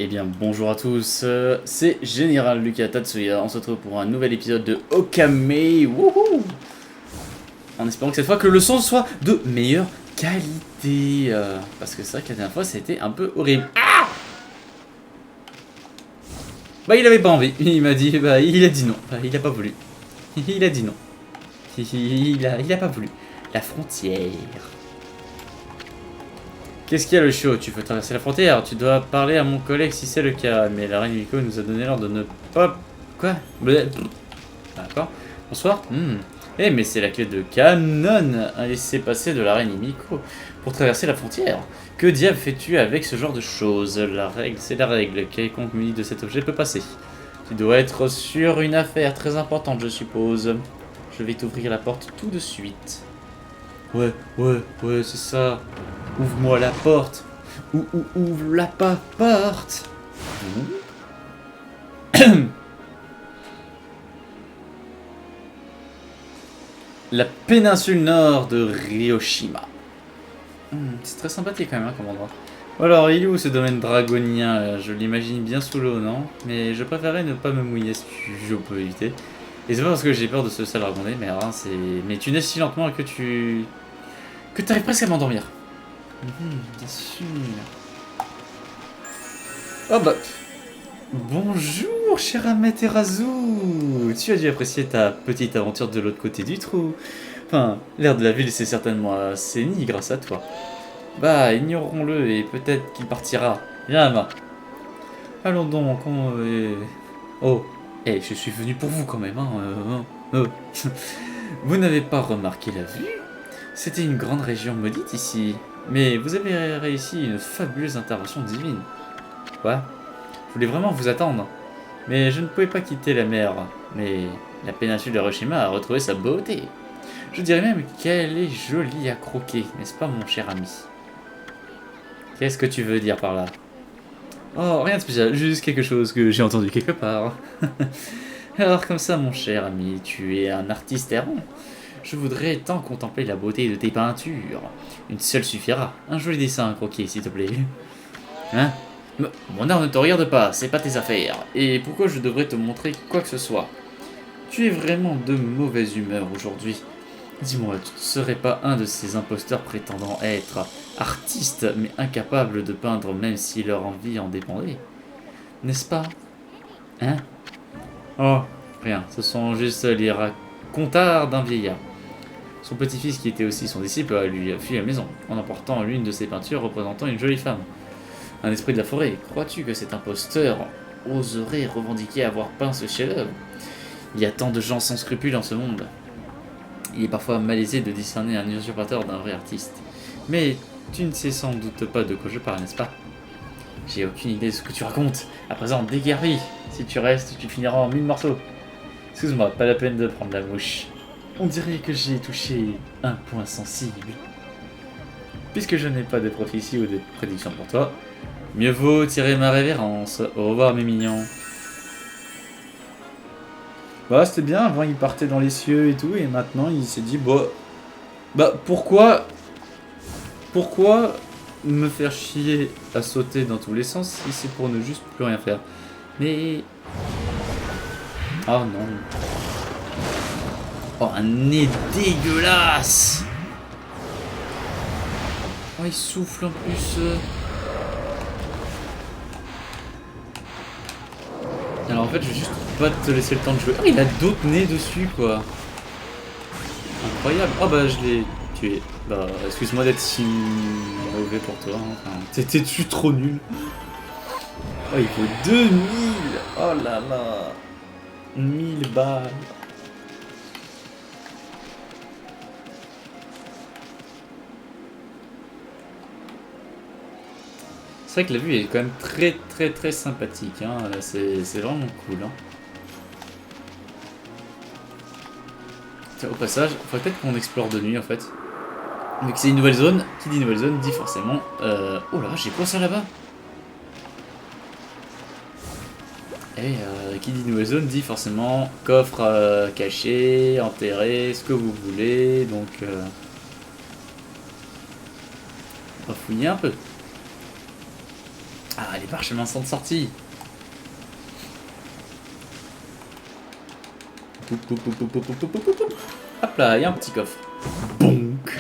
Eh bien bonjour à tous, c'est Général Lucas Tatsuya, on se retrouve pour un nouvel épisode de Okame, wouhou, en espérant que cette fois que le son soit de meilleure qualité, parce que c'est vrai que la dernière fois c'était un peu horrible. Ah, bah il avait pas envie, il m'a dit, bah il a dit non, bah, il a pas voulu, il a dit non, il a pas voulu, la frontière. Qu'est-ce qu'il y a le show? Tu veux traverser la frontière? Tu dois parler à mon collègue si c'est le cas. Mais la reine Miko nous a donné l'ordre de ne pas... Quoi? D'accord. Bonsoir. Eh mais c'est la clé de Canon, un laissez-passer de la reine Miko pour traverser la frontière. Que diable fais-tu avec ce genre de choses? La règle, c'est la règle. Quiconque muni de cet objet peut passer. Tu dois être sur une affaire très importante, je suppose. Je vais t'ouvrir la porte tout de suite. Ouais, c'est ça. Ouvre-moi la porte. Ouvre la porte. La péninsule nord de Ryoshima. C'est très sympathique quand même, hein, comme endroit. Alors, il est où ce domaine dragonien là? Je l'imagine bien sous l'eau, non? Mais je préférerais ne pas me mouiller si je peux éviter. Et c'est pas parce que j'ai peur de ce sale dragonnet, mais alors, c'est... Mais tu nais si lentement que tu... que t'arrives presque à m'endormir. Bien sûr. Oh bah... Bonjour, cher Amaterasu. Tu as dû apprécier ta petite aventure de l'autre côté du trou. Enfin, l'air de la ville s'est certainement assaini grâce à toi. Bah, ignorons-le et peut-être qu'il partira. Viens, Ama. Allons donc, Oh, je suis venu pour vous quand même, Vous n'avez pas remarqué la vue? C'était une grande région maudite ici. Mais vous avez réussi une fabuleuse intervention divine. Quoi? Je voulais vraiment vous attendre. Mais je ne pouvais pas quitter la mer. Mais la péninsule de Hiroshima a retrouvé sa beauté. Je dirais même qu'elle est jolie à croquer, n'est-ce pas mon cher ami? Qu'est-ce que tu veux dire par là? Oh, rien de spécial, juste quelque chose que j'ai entendu quelque part. Alors comme ça mon cher ami, tu es un artiste errant. Je voudrais tant contempler la beauté de tes peintures. Une seule suffira. Un joli dessin à croquer, s'il te plaît. Hein? Mon art ne te regarde pas, c'est pas tes affaires. Et pourquoi je devrais te montrer quoi que ce soit? Tu es vraiment de mauvaise humeur aujourd'hui. Dis-moi, tu ne serais pas un de ces imposteurs prétendant être artistes, mais incapables de peindre même si leur envie en dépendait? N'est-ce pas? Hein? Oh, rien, ce sont juste les racontards d'un vieillard. Son petit-fils, qui était aussi son disciple, lui a fui la maison, en emportant l'une de ses peintures représentant une jolie femme. Un esprit de la forêt, crois-tu que cet imposteur oserait revendiquer avoir peint ce chef-d'œuvre? Il y a tant de gens sans scrupules dans ce monde. Il est parfois malaisé de discerner un usurpateur d'un vrai artiste. Mais tu ne sais sans doute pas de quoi je parle, n'est-ce pas? J'ai aucune idée de ce que tu racontes. À présent, déguerpis. Si tu restes, tu finiras en 1000 morceaux. Excuse-moi, pas la peine de prendre la mouche. On dirait que j'ai touché un point sensible. Puisque je n'ai pas de prophétie ou de prédiction pour toi, mieux vaut tirer ma révérence. Au revoir mes mignons. Bah c'était bien, avant il partait dans les cieux et tout, et maintenant il s'est dit, bah pourquoi me faire chier à sauter dans tous les sens si c'est pour ne juste plus rien faire? Mais... Oh non. Oh un nez dégueulasse. Oh il souffle en plus. Alors en fait je vais juste pas te laisser le temps de jouer. Oh il a d'autres nez dessus quoi. Incroyable. Oh bah je l'ai tué. Bah excuse-moi d'être si mauvais pour toi. Enfin, t'étais-tu trop nul? Oh il faut 2000. Oh là là. 1000 balles. C'est vrai que la vue est quand même très sympathique, hein. C'est vraiment cool. Hein. Tiens, au passage, il faudrait peut-être qu'on explore de nuit en fait. Vu que c'est une nouvelle zone, qui dit nouvelle zone dit forcément... Oh là, j'ai quoi ça là-bas? Et qui dit nouvelle zone dit forcément coffre caché, enterré, ce que vous voulez, donc... On va fouiller un peu. Ah, les parchemins sont sortis. Hop là, il y a un petit coffre. Bonk.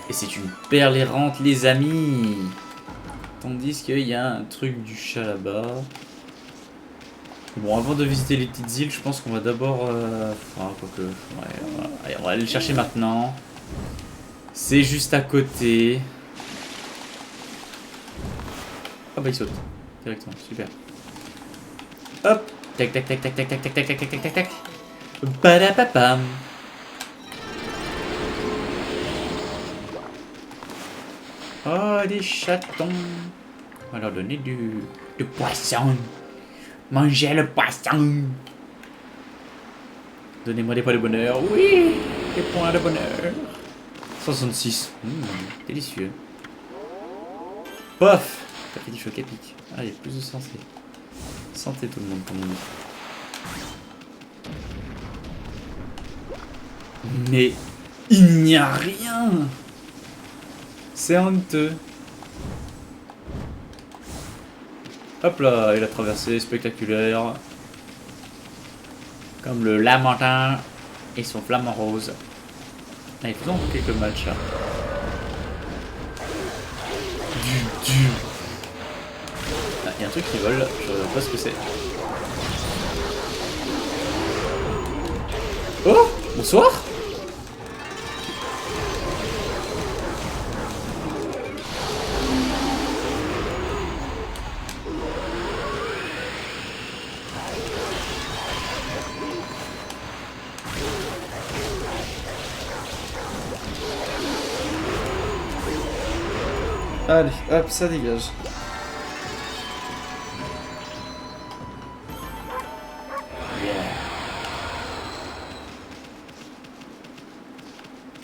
Et c'est une perle errante, les amis. Tandis qu'il y a un truc du chat là-bas. Bon, avant de visiter les petites îles, je pense qu'on va d'abord... Enfin, quoique... Ouais, voilà. Allez, on va aller le chercher maintenant. C'est juste à côté. Ah bah il saute. Directement, super. Hop. Tac tac tac tac tac tac tac tac tac tac tac tac. Badapapam. Oh, des chatons. On va leur donner du poisson. Mangez le poisson. Donnez-moi des points de bonheur. Oui, des points de bonheur. 66. Délicieux. Pof. Ça fait du choc épique. Ah, il y a plus de santé. Santé tout le monde, comme on dit. Mais il n'y a rien. C'est honteux. Hop là, et la traversée spectaculaire. Comme le Lamentin et son flamant rose. Allez, faisons quelques matchs là. Ah, il y a un truc qui vole, je sais pas ce que c'est. Oh, bonsoir. Allez, hop, ça dégage.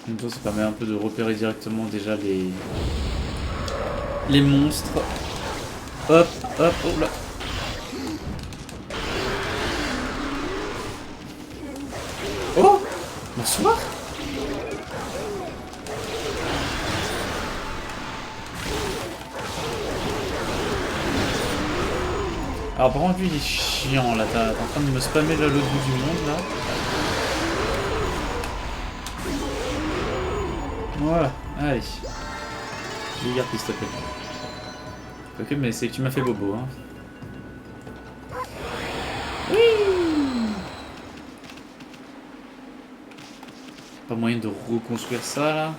En même temps, ça permet un peu de repérer directement déjà les monstres. Hop, hop, oh là. Oh, bonsoir. Alors par contre lui il est chiant là, t'es en train de me spammer là l'autre bout du monde là. Voilà, allez. Regarde s'il te plaît. Ok mais c'est que tu m'as fait bobo hein. Oui. Pas moyen de reconstruire ça là.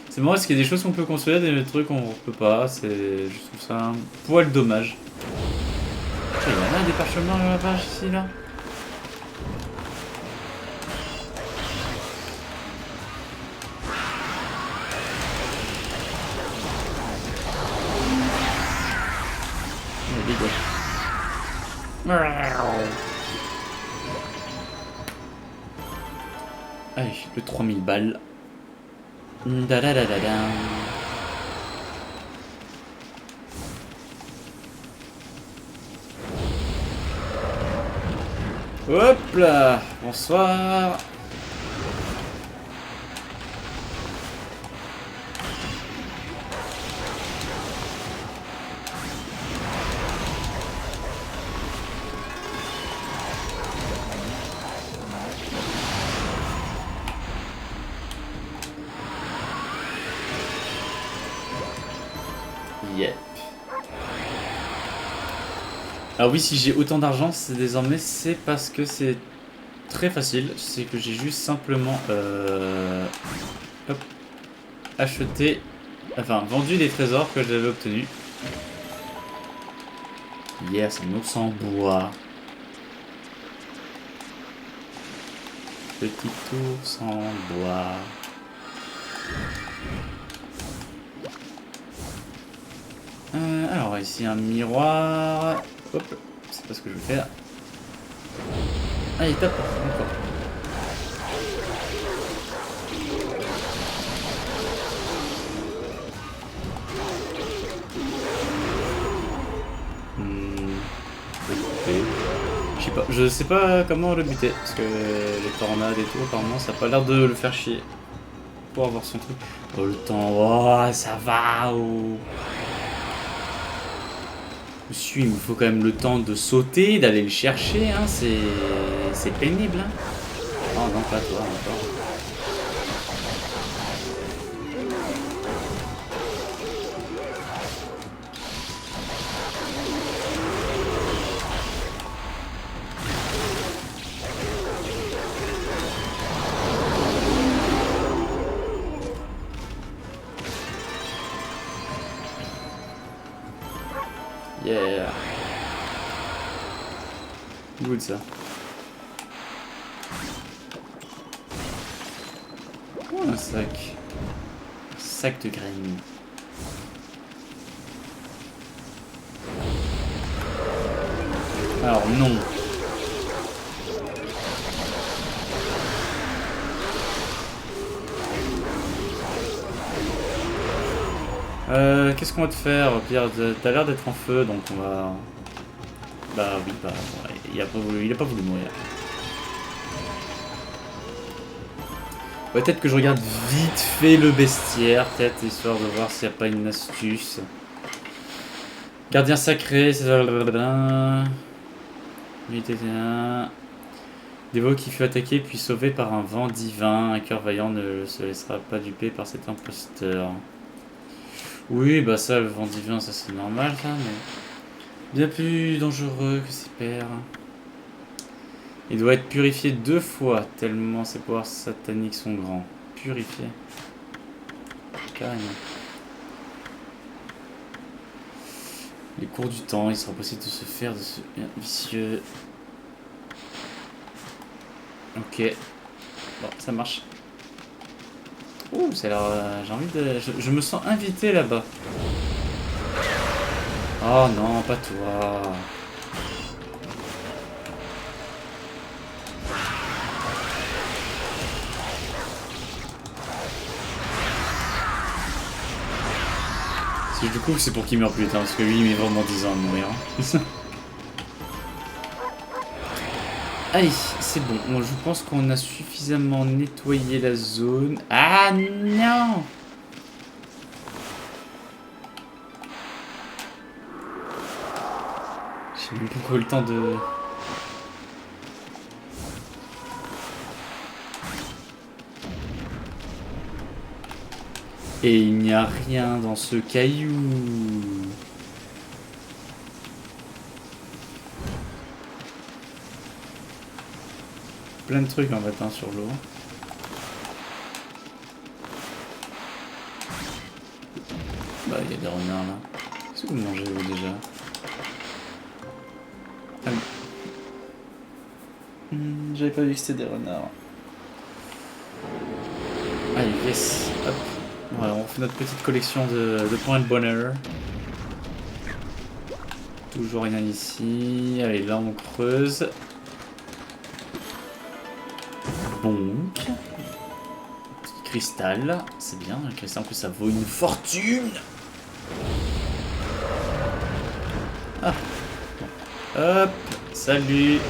C'est marrant parce qu'il y a des choses qu'on peut construire, des trucs qu'on peut pas, je trouve ça un poil dommage. Il y en a des parchemins à la page ici là. Allez, le 3000 balles. Da da da da da. Hop là, bonsoir. Yep. Alors oui, si j'ai autant d'argent, c'est désormais c'est parce que c'est très facile. C'est que j'ai juste simplement hop, acheté, enfin vendu des trésors que j'avais obtenus. Yes, un ours en bois. Petit ours en bois. Alors ici un miroir. Hop, c'est pas ce que je veux faire. Allez, tape, encore. Je sais pas comment le buter, parce que les tornades et tout, apparemment, ça a pas l'air de le faire chier. pour avoir son truc. Oh, le temps, oh, ça va. Oh. Monsieur, il me faut quand même le temps de sauter, d'aller le chercher, hein, c'est pénible. Hein. Oh non, pas toi, encore. Yeah. Good ça. Oh, un sac. Un sac de graines. Alors non. Qu'est-ce qu'on va te faire, Pierre? T'as l'air d'être en feu, donc on va... Bah oui, bah, ouais, il a pas voulu mourir. Peut-être que je regarde vite fait le bestiaire, peut-être, histoire de voir s'il n'y a pas une astuce. Gardien sacré, c'est... Dévot qui fut attaqué puis sauvé par un vent divin. Un cœur vaillant ne se laissera pas duper par cet imposteur. Oui, bah ça, le vent divin, ça c'est normal, ça, mais... Bien plus dangereux que ses pairs. Il doit être purifié 2 fois, tellement ses pouvoirs sataniques sont grands. Purifié. Carrément. Les cours du temps, il sera possible de se faire de ce vicieux... Ok. Bon, ça marche. Ouh, ça a l'air... j'ai envie de... Je me sens invité là-bas. Oh non, pas toi. Si du coup, c'est pour qu'il meure plus tard, parce que lui, il met vraiment 10 ans à mourir. Allez, c'est bon. Moi, je pense qu'on a suffisamment nettoyé la zone. Ah non! J'ai même pas eu le temps de... Et il n'y a rien dans ce caillou. Plein de trucs en fait hein, sur l'eau. Bah il y a des renards là. Qu'est-ce que vous mangez vous déjà? Ah oui. J'avais pas vu que c'était des renards. Allez, yes. Hop. Voilà, on fait notre petite collection de points de bonheur. Toujours rien ici. Allez, là on creuse. Donc. Petit cristal. C'est bien, le cristal en plus ça vaut une fortune. Ah. Bon. Hop. Salut.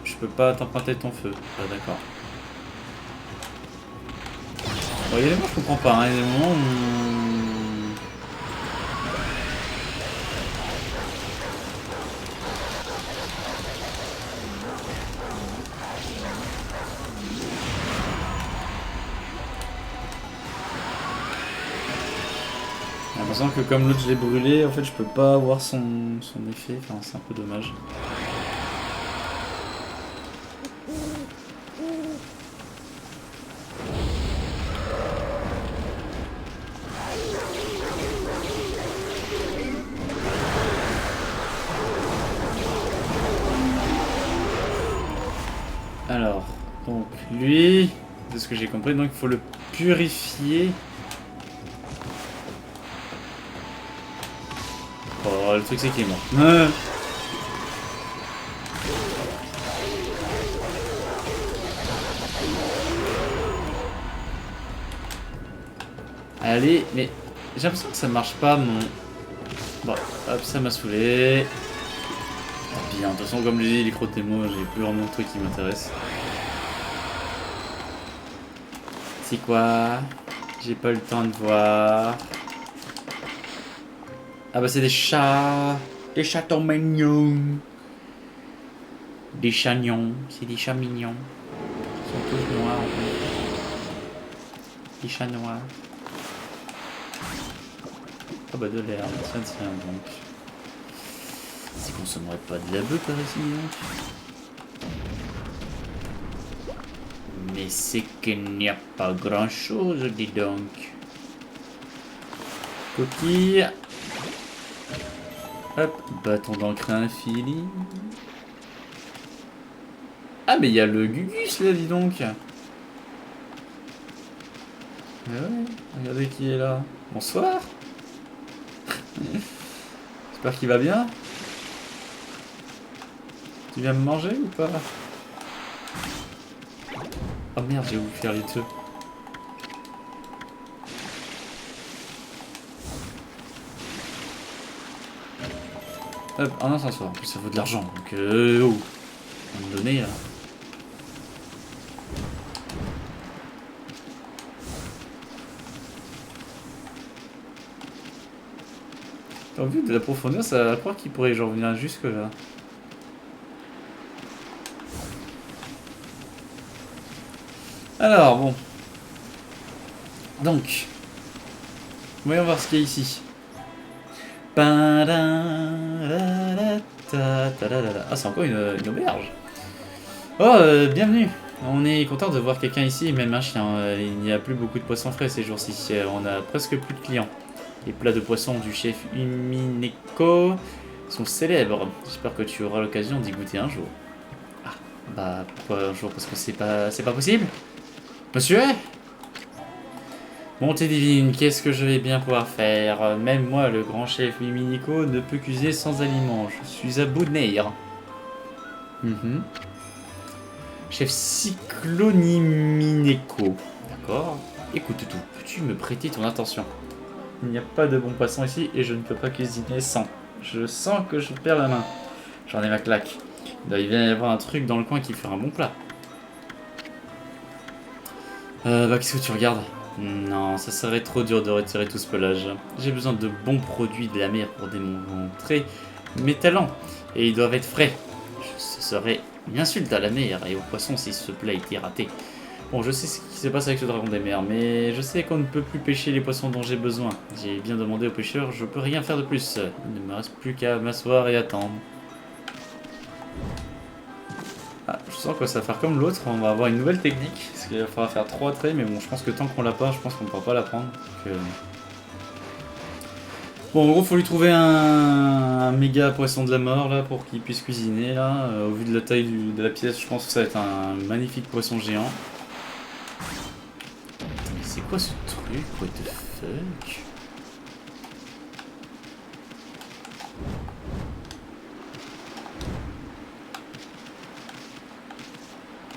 Je peux pas t'emprunter ton feu. Ah d'accord. Bon, il y a des moments je comprends pas, hein. Il y a des moments où... J'ai l'impression que comme l'autre je l'ai brûlé, en fait je peux pas avoir son effet, enfin c'est un peu dommage. Alors, donc lui, de ce que j'ai compris, donc il faut le purifier. Oh, le truc c'est qu'il est mort. Allez, mais j'ai l'impression que ça marche pas mon... Bon, hop, ça m'a saoulé. bien. De toute façon, comme je dis, les crottes démo, j'ai plus vraiment de trucs qui m'intéressent. C'est quoi? J'ai pas eu le temps de voir. Ah bah c'est des chats. Des chatons mignons. Des chagnons. C'est des chats mignons. Ils sont tous noirs en plus. Des chats noirs. Ah bah de l'herbe. Tiens, donc. C'est qu'on consommerait pas de la bœuf par ici, donc. Mais c'est qu'il n'y a pas grand chose, dis donc. Coquille. Hop, bâton d'encre infini. Ah mais il y a le Gugus là, dis donc. Mais ouais, regardez qui est là. Bonsoir. J'espère qu'il va bien. Tu viens me manger ou pas? Oh merde, j'ai voulu faire les deux. Hop, un ascenseur. En plus, ça vaut de l'argent. Donc, oh, on va me donner là. Au vu de la profondeur, ça va croire qu'il pourrait genre venir jusque là. Alors, bon. Donc. Voyons voir ce qu'il y a ici. Ah, c'est encore une auberge. Oh, bienvenue. On est content de voir quelqu'un ici, même un chien. Il n'y a plus beaucoup de poissons frais ces jours-ci. On a presque plus de clients. Les plats de poissons du chef Umineko sont célèbres. J'espère que tu auras l'occasion d'y goûter un jour. Ah, bah pourquoi un jour? Parce que c'est pas possible. Monsieur? Bonté divine, qu'est-ce que je vais bien pouvoir faire? Même moi, le grand chef Umineko, ne peut cuisiner sans aliments. Je suis à bout de nerfs. Chef Cyclonimineko. D'accord. Écoute tout, peux-tu me prêter ton attention? Il n'y a pas de bon poisson ici et je ne peux pas cuisiner sans. Je sens que je perds la main. J'en ai ma claque. Il vient y avoir un truc dans le coin qui fera un bon plat. Bah qu'est-ce que tu regardes? Non, ça serait trop dur de retirer tout ce pelage. J'ai besoin de bons produits de la mer pour démontrer mes talents. Et ils doivent être frais. Ce serait une insulte à la mer et aux poissons si ce plat était raté. Bon, je sais ce qui se passe avec ce dragon des mers, mais je sais qu'on ne peut plus pêcher les poissons dont j'ai besoin. J'ai bien demandé aux pêcheurs, je peux rien faire de plus. Il ne me reste plus qu'à m'asseoir et attendre. Ah, je sens que ça va faire comme l'autre, on va avoir une nouvelle technique. Parce qu'il va falloir faire 3 traits, mais bon, je pense que tant qu'on l'a pas, je pense qu'on ne pourra pas l'apprendre. Bon, en gros, faut lui trouver un méga poisson de la mort là pour qu'il puisse cuisiner là. Au vu de la taille de la pièce, je pense que ça va être un magnifique poisson géant. Mais c'est quoi ce truc? What the fuck?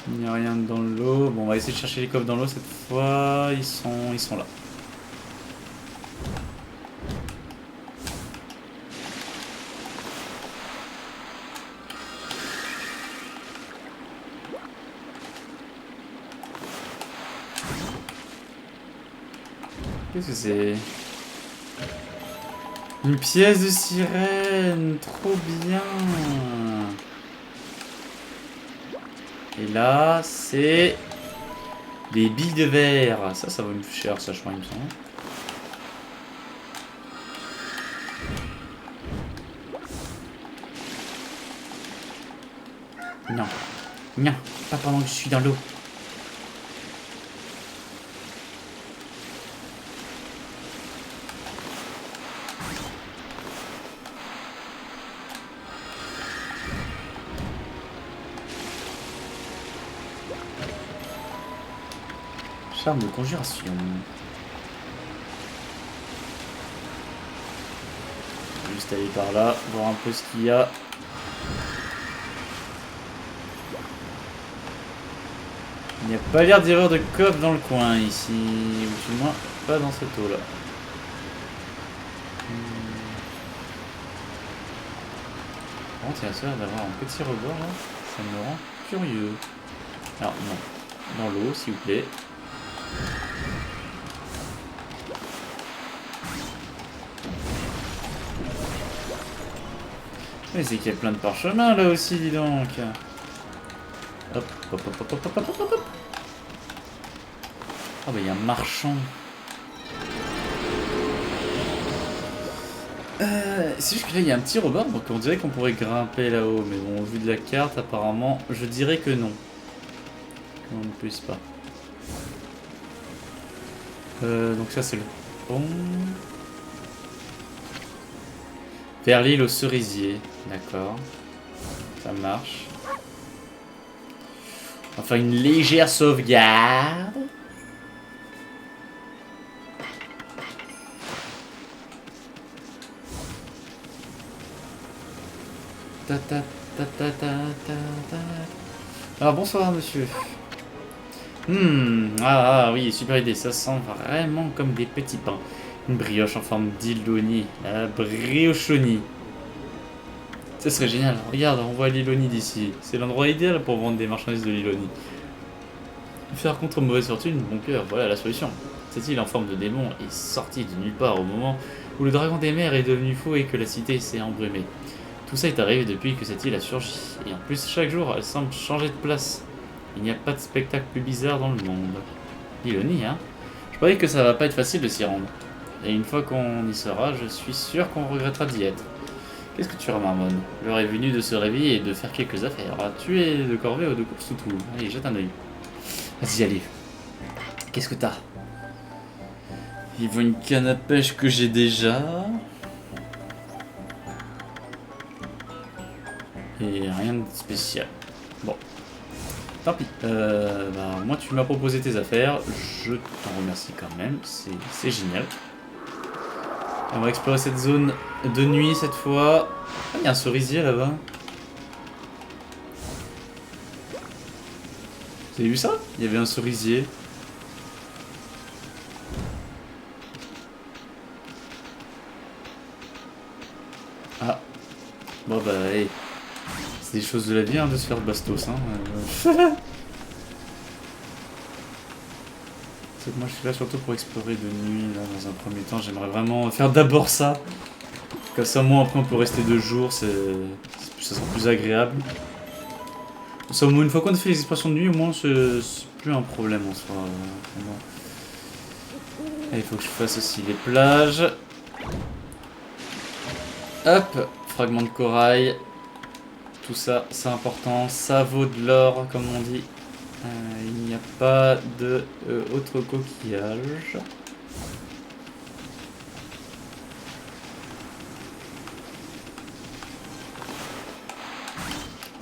Il n'y a rien dans l'eau. Bon, on va essayer de chercher les coffres dans l'eau cette fois. Ils sont là. Qu'est-ce que c'est? Une pièce de sirène, trop bien. Et là, c'est des billes de verre. Ça vaut une cher, ça, je crois, il me semble. Non, non, pas pendant que je suis dans l'eau. Charme de conjuration. Juste aller par là, voir un peu ce qu'il y a. Il n'y a pas l'air d'y avoir de coffre dans le coin ici, ou du moins pas dans cette eau là. Par contre, il y a ça d'avoir un petit rebord là. Ça me rend curieux. Alors, non. Dans l'eau, s'il vous plaît. Mais c'est qu'il y a plein de parchemins là aussi, dis donc. Hop, hop, hop, hop, hop, hop, hop, hop, hop. Ah bah il y a un marchand. C'est juste que là il y a un petit rebord, donc on dirait qu'on pourrait grimper là-haut. Mais bon, au vu de la carte, apparemment, je dirais que non. On ne puisse pas. Donc ça c'est le pont. Vers l'île aux cerisiers. D'accord. Ça marche. Enfin une légère sauvegarde. Ta ta ta ta ta ta ta. Alors bonsoir monsieur. Ah oui, super idée, ça sent vraiment comme des petits pains. Une brioche en forme d'Ilonie, la briochonie. Ça serait génial, regarde, on voit l'Ilonie d'ici. C'est l'endroit idéal pour vendre des marchandises de l'Ilonie. Faire contre mauvaise fortune, bon cœur, voilà la solution. Cette île en forme de démon est sortie de nulle part au moment où le dragon des mers est devenu fou et que la cité s'est embrumée. Tout ça est arrivé depuis que cette île a surgi, et en plus chaque jour elle semble changer de place. Il n'y a pas de spectacle plus bizarre dans le monde. Ironie, hein? Je parie que ça va pas être facile de s'y rendre. Et une fois qu'on y sera, je suis sûr qu'on regrettera d'y être. Qu'est-ce que tu remarmonnes? L'heure est venue de se réveiller et de faire quelques affaires. Tu es de corvée ou de course ou tout. Allez, jette un oeil. Vas-y, allez. Qu'est-ce que t'as? Il vaut une canne à pêche que j'ai déjà. Et rien de spécial. Bon. Tant pis. Bah, moi, tu m'as proposé tes affaires. Je t'en remercie quand même. C'est génial. On va explorer cette zone de nuit cette fois. Ah, il y a un cerisier là-bas. Vous avez vu ça? Il y avait un cerisier. Ah. Bon bah, hey. C'est des choses de la vie hein, de se faire bastos. Hein. C'est que moi je suis là surtout pour explorer de nuit. Là, dans un premier temps, j'aimerais vraiment faire d'abord ça. Comme ça, moi après on peut rester 2 jours. Ça sera plus agréable. Ça, au moins, une fois qu'on a fait les explorations de nuit, au moins c'est plus un problème en soi. Il faut que je fasse aussi les plages. Hop, fragment de corail. Tout ça, c'est important. Ça vaut de l'or, comme on dit. Il n'y a pas de autre coquillage.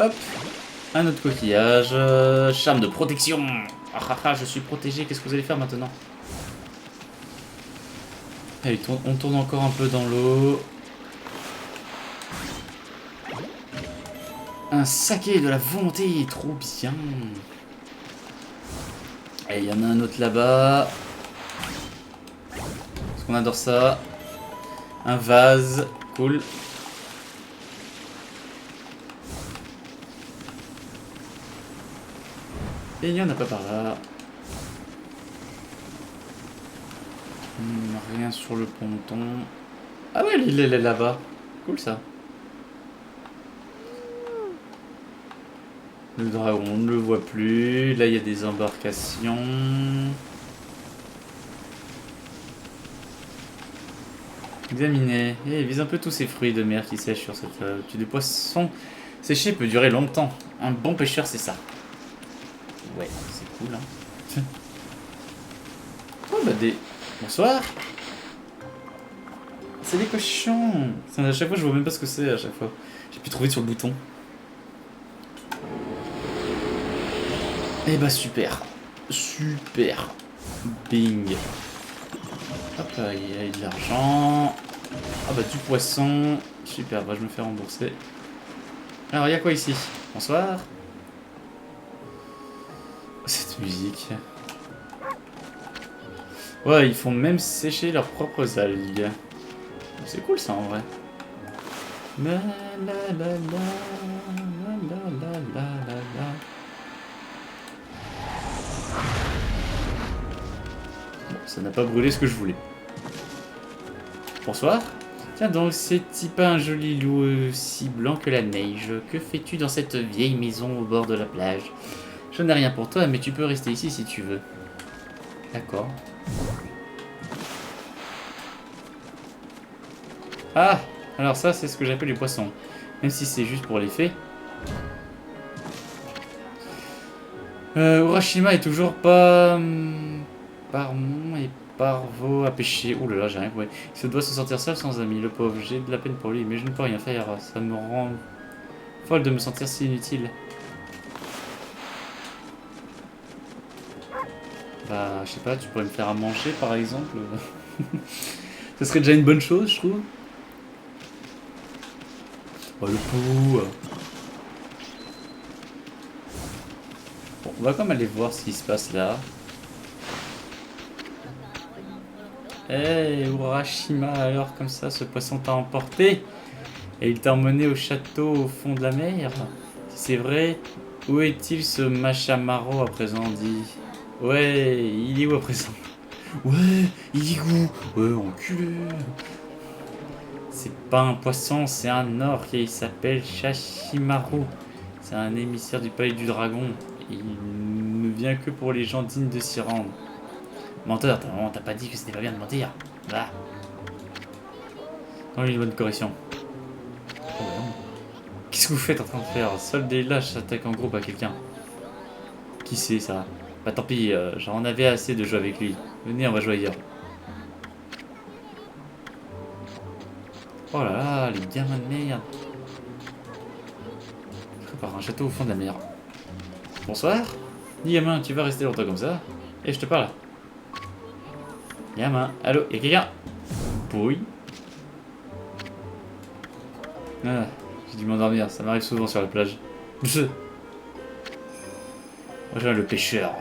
Hop, un autre coquillage. Charme de protection. Ah ah ah, je suis protégé. Qu'est-ce que vous allez faire maintenant? Allez, on tourne encore un peu dans l'eau. Un saké de la volonté, trop bien. Et il y en a un autre là-bas. Parce qu'on adore ça. Un vase, cool. Et il n'y en a pas par là. Rien sur le ponton. Ah ouais, l'île elle est là-bas. Cool ça. Le dragon, on ne le voit plus. Là, il y a des embarcations. Examiner. Et vise un peu tous ces fruits de mer qui sèchent sur cette tue de poisson. Sécher peut durer longtemps. Un bon pêcheur, c'est ça. Ouais, c'est cool, hein. Oh, bah des... Bonsoir. C'est des cochons. À chaque fois, je vois même pas ce que c'est à chaque fois. J'ai pu trouver sur le bouton. Eh bah super. Super. Bing. Hop là, il y a de l'argent. Ah bah du poisson. Super, bah je me fais rembourser. Alors, il y a quoi ici? Bonsoir. Cette musique. Ouais, ils font même sécher leurs propres algues. C'est cool ça en vrai. La la la la la la la la la. Bon, ça n'a pas brûlé ce que je voulais. Bonsoir. Tiens donc, c'est-il pas un joli loup aussi blanc que la neige? Que fais-tu dans cette vieille maison au bord de la plage? Je n'ai rien pour toi, mais tu peux rester ici si tu veux. D'accord. Ah! Alors ça, c'est ce que j'appelle les poissons. Même si c'est juste pour l'effet. Urashima est toujours pas... Parmon et Parvo à pêcher. Ouh là là, j'ai rien compris. Il se doit se sentir seul sans amis, le pauvre. J'ai de la peine pour lui, mais je ne peux rien faire. Ça me rend folle de me sentir si inutile. Bah, je sais pas, tu pourrais me faire à manger par exemple. Ce serait déjà une bonne chose, je trouve. Oh le pou. Bon, on va quand même aller voir ce qui se passe là. Hey, Urashima, alors comme ça, ce poisson t'a emporté et il t'a emmené au château au fond de la mer. Si c'est vrai, où est-il ce Machamaro à présent, dit? Ouais, il est où à présent? Ouais, il est où? Ouais, enculé. C'est pas un poisson, c'est un orc et il s'appelle Shashimaru. C'est un émissaire du palais du dragon. Et il ne vient que pour les gens dignes de s'y rendre. Menteur, t'as pas dit que c'était pas bien de mentir. Bah. Non, une bonne correction. Oh, non. Qu'est-ce que vous faites en train de faire? Seuls des lâches s'attaquent en groupe à quelqu'un. Qui c'est ça? Bah tant pis, j'en avais assez de jouer avec lui. Venez, on va jouer ailleurs. Oh là là, les gamins de merde. Par un château au fond de la mer. Bonsoir. Dis gamin, tu vas rester longtemps comme ça? Et je te parle. Gamin, allô, y'a quelqu'un? Oui. Ah, j'ai dû m'endormir, ça m'arrive souvent sur la plage. Rejoins le pêcheur.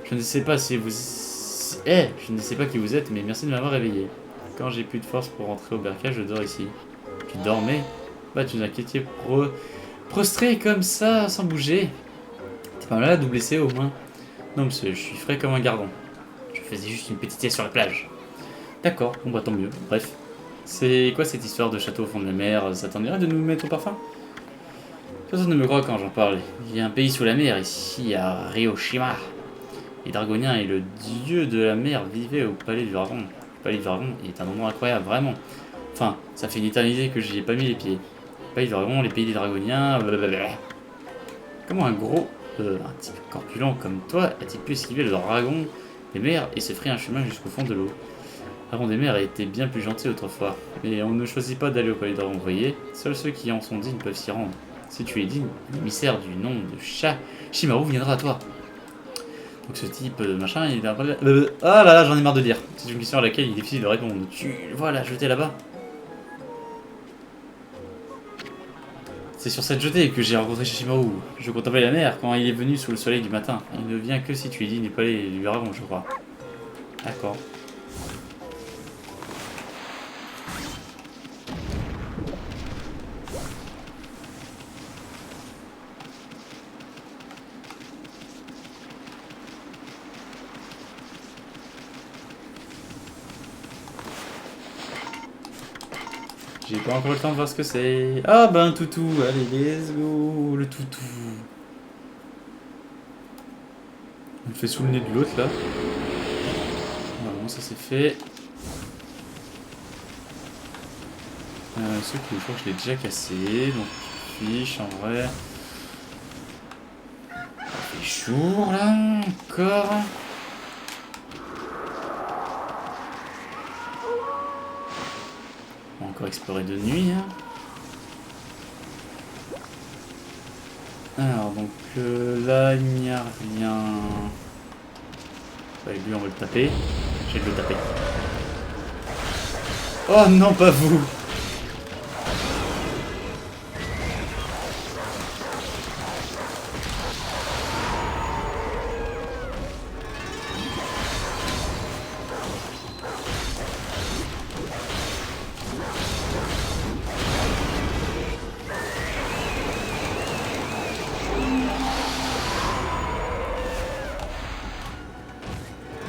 Je ne sais pas si vous... je ne sais pas qui vous êtes, mais merci de m'avoir réveillé. Quand j'ai plus de force pour rentrer au bercail, je dors ici. Tu dormais? Bah, tu nous inquiétais prostré comme ça, sans bouger. T'es pas malade ou blessé au moins? Non, monsieur, je suis frais comme un gardon. Je faisais juste une petite sieste sur la plage. D'accord, bon bah tant mieux. Bref. C'est quoi cette histoire de château au fond de la mer? Ça t'en dirait de nous mettre au parfum? Personne ne me croit quand j'en parle. Il y a un pays sous la mer, ici, à Ryoshima. Les Dragoniens et le dieu de la mer vivaient au palais du dragon. Le palais du dragon est un endroit incroyable, vraiment. Enfin, ça fait une éternité que j'y ai pas mis les pieds. Le palais du dragon, les pays des Dragoniens, blablabla. Comment un gros, un type corpulent comme toi a-t-il pu esquiver le dragon des mers et se frayer un chemin jusqu'au fond de l'eau? Le dragon des mers était bien plus gentil autrefois, mais on ne choisit pas d'aller au palais du dragon, vous voyez. Seuls ceux qui en sont dignes peuvent s'y rendre. Si tu es digne, l'émissaire du nom de Shimaru viendra à toi. Donc ce type machin, il a... Ah là là, j'en ai marre de lire. C'est une question à laquelle il est difficile de répondre. Tu le vois là, jeté là-bas. C'est sur cette jetée que j'ai rencontré Shimaru. Je contemplais la mer quand il est venu sous le soleil du matin. Il ne vient que si tu es digne du palais du dragon, je crois. D'accord. J'ai pas encore le temps de voir ce que c'est. Ah ben un toutou, allez let's go, le toutou. On le fait sous le nez de l'autre là. Bon, ça c'est fait. Ce coup, je crois que je l'ai déjà cassé, donc fiche en vrai. Il fait jour là, encore. On va encore explorer de nuit. Hein. Alors donc là il n'y a rien. Bah, lui on va le taper. J'ai de le taper. Oh non pas vous.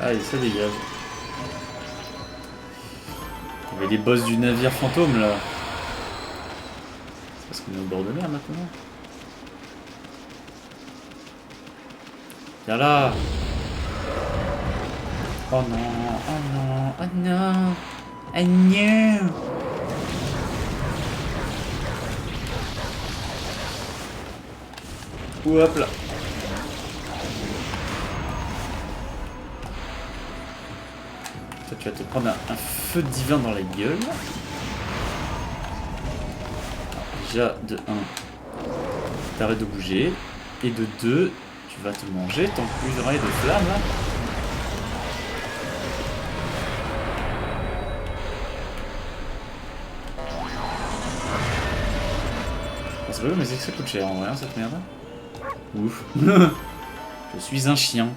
Allez, ça dégage. Il y avait les boss du navire fantôme là. C'est parce qu'on est au bord de mer maintenant. Viens là. Oh non, oh non, oh non. Oh non. Hop là. Toi, tu vas te prendre un feu divin dans la gueule. Alors, déjà, de 1, t'arrêtes de bouger. Et de 2, tu vas te manger tant que il y aura de flammes là. C'est pas grave, mais c'est que ça coûte cher en vrai, hein, cette merde. Ouf. Je suis un chien.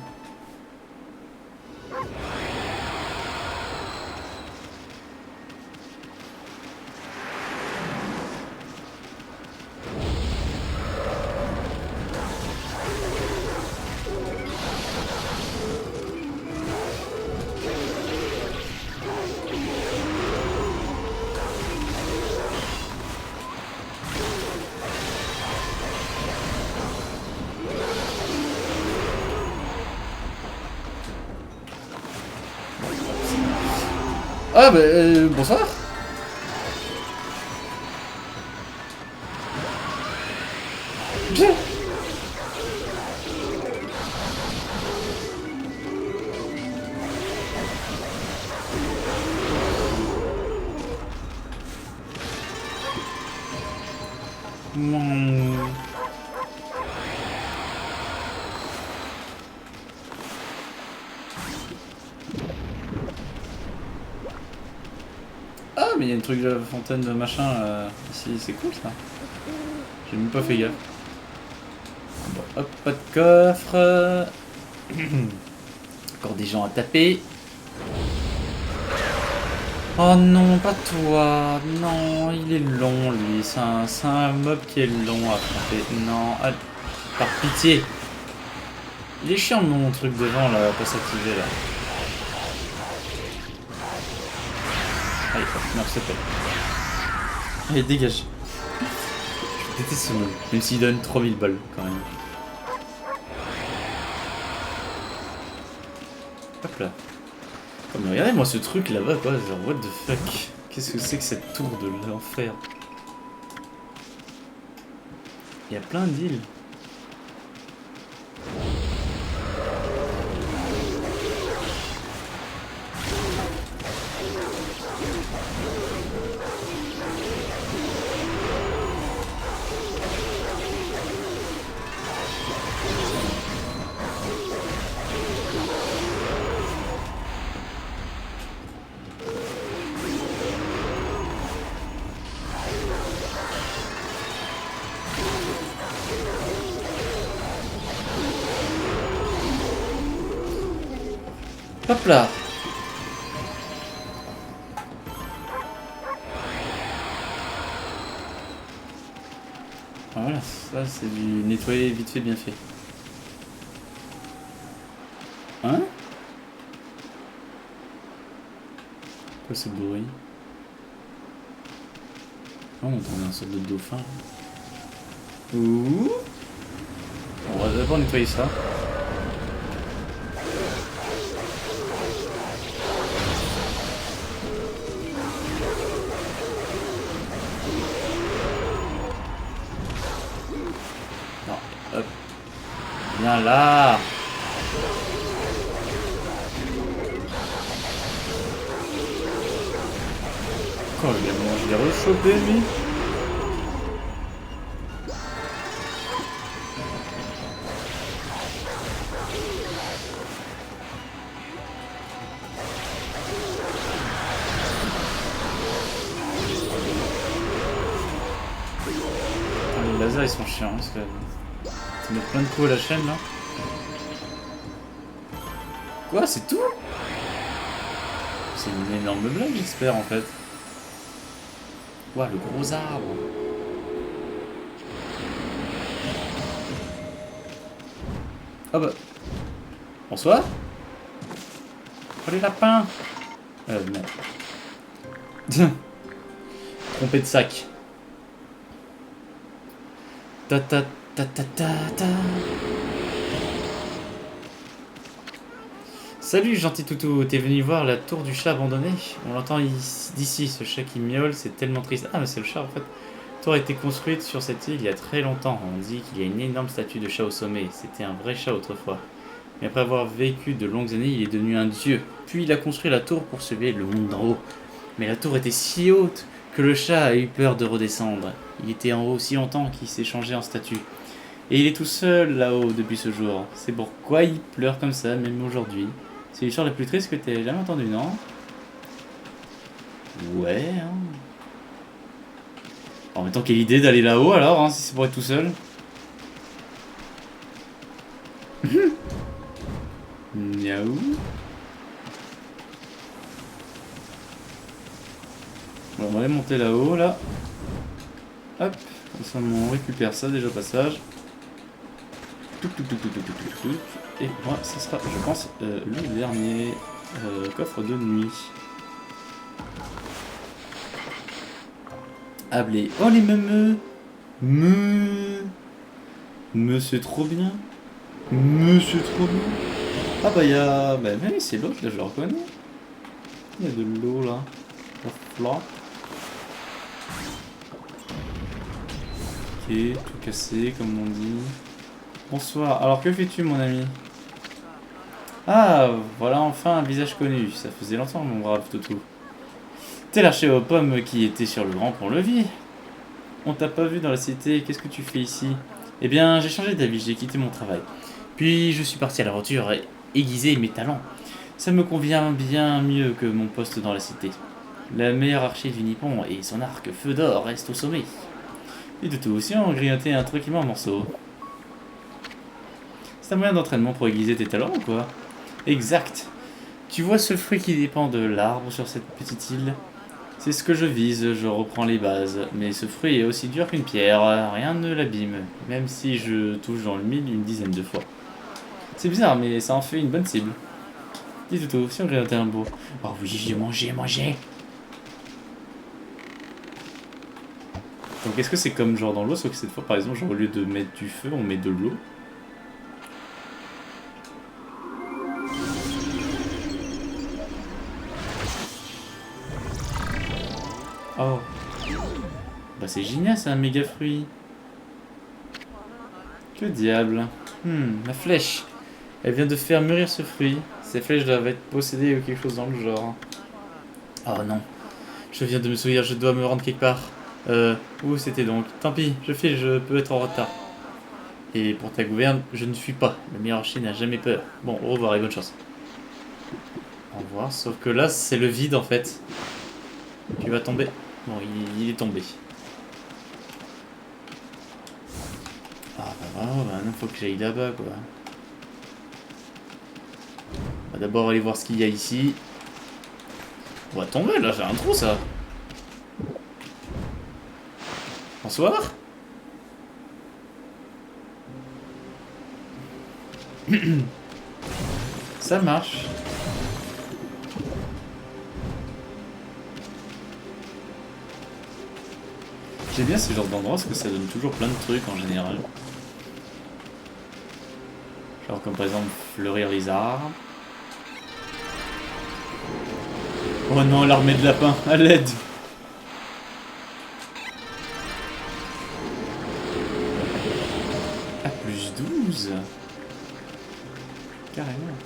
Ah bah bonsoir. Bien. Ah mais il y a une truc de la fontaine de machin ici, c'est cool ça. J'ai même pas fait gaffe. Bon, hop, pas de coffre. Encore des gens à taper. Oh non, pas toi. Non, il est long lui. C'est un mob qui est long à affronter. Non, par pitié. Il est chiant mon truc devant là, pas s'activer là. Allez, hop, non, c'est pas. Allez, dégage. Je déteste ce mob, même s'il donne 3000 balles quand même. Hop là. Oh, mais regardez moi ce truc là-bas quoi, genre what the fuck. Qu'est-ce que c'est que cette tour de l'enfer? Il y a plein d'îles. Hop là. Voilà, ça c'est du nettoyer vite fait bien fait. Hein? Quoi ce bruit? Oh, on entend un sorte de dauphin. Ouh. On va d'abord nettoyer ça. Hop. Viens là. Quand je l'ai rechopé lui. Les lasers ils sont chiants parce que ça met plein de coups à la chaîne là. Quoi, c'est tout? C'est une énorme blague j'espère en fait. Ouah, le gros arbre. Ah bah. Bonsoir. Oh les lapins. Merde. Trompé de sac. Ta ta ta ta ta ta. Salut gentil toutou, t'es venu voir la tour du chat abandonnée? On l'entend d'ici, ce chat qui miaule, c'est tellement triste. Ah mais c'est le chat en fait. La tour a été construite sur cette île il y a très longtemps. On dit qu'il y a une énorme statue de chat au sommet. C'était un vrai chat autrefois. Mais après avoir vécu de longues années, il est devenu un dieu. Puis il a construit la tour pour sauver le monde d'en haut. Mais la tour était si haute que le chat a eu peur de redescendre. Il était en haut si longtemps qu'il s'est changé en statue. Et il est tout seul là-haut depuis ce jour. C'est pourquoi il pleure comme ça, même aujourd'hui. C'est l'histoire la plus triste que t'aies jamais entendue, non? Ouais, hein. En même temps, quelle idée d'aller là-haut alors, hein, si c'est pour être tout seul. Miaou. Bon, on va aller monter là-haut, là. Hop, comme ça on récupère ça déjà au passage. Et moi, ça sera, je pense, le dernier coffre de nuit. Ablé. Oh les meumeux. C'est trop bien. C'est trop bien. Ah bah y'a... Bah oui, c'est l'autre, là je le reconnais. Il y a de l'eau là. Là. Ok, tout cassé comme on dit. Bonsoir, alors que fais-tu mon ami? Ah, voilà enfin un visage connu. Ça faisait longtemps mon brave toutou. T'es l'archer aux pommes qui était sur le grand pont-levis. On t'a pas vu dans la cité, qu'est-ce que tu fais ici? Eh bien, j'ai changé d'avis, j'ai quitté mon travail. Puis je suis parti à l'aventure et aiguiser mes talents. Ça me convient bien mieux que mon poste dans la cité. La meilleure archer du Nippon et son arc feu d'or restent au sommet. Et de tout aussi, on grignotait un tranquillement en morceaux. C'est un moyen d'entraînement pour aiguiser tes talents ou quoi? Exact. Tu vois ce fruit qui dépend de l'arbre sur cette petite île? C'est ce que je vise, je reprends les bases. Mais ce fruit est aussi dur qu'une pierre, rien ne l'abîme, même si je touche dans le mille une dizaine de fois. C'est bizarre, mais ça en fait une bonne cible. Dis tout, si on grignotait un beau. Oh oui, j'ai mangé. Donc est-ce que c'est comme genre dans l'eau, sauf que cette fois par exemple, genre, au lieu de mettre du feu, on met de l'eau? Oh. Bah c'est génial, c'est un méga fruit. Que diable. La flèche. Elle vient de faire mûrir ce fruit. Ces flèches doivent être possédées ou quelque chose dans le genre. Oh non. Je viens de me souvenir, je dois me rendre quelque part. Où c'était donc? Tant pis, je file, je peux être en retard. Et pour ta gouverne, je ne fuis pas. Le meilleur archer n'a jamais peur. Bon, au revoir et bonne chance. Au revoir, sauf que là, c'est le vide en fait. Tu vas tomber. Bon, il est tombé. Ah bah non, faut que j'aille là-bas quoi. On va d'abord aller voir ce qu'il y a ici. On va tomber là, j'ai un trou ça. Bonsoir. Ça marche. J'aime bien ce genre d'endroit parce que ça donne toujours plein de trucs en général. Genre comme par exemple fleurir les arbres. Oh non, l'armée de lapins, à l'aide. Ah, plus 12. Carrément.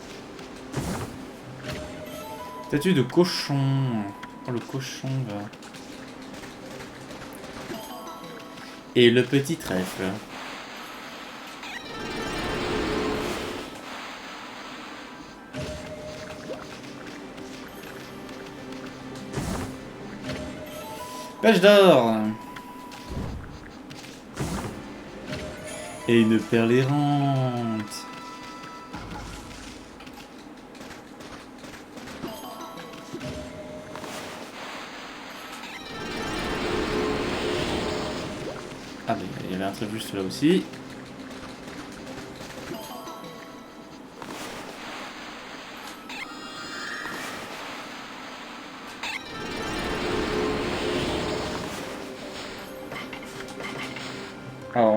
Statue de cochon. Oh, le cochon va. Et le petit trèfle. Pêche d'or. Et une perle errante. Ah mais il y avait un truc juste là aussi.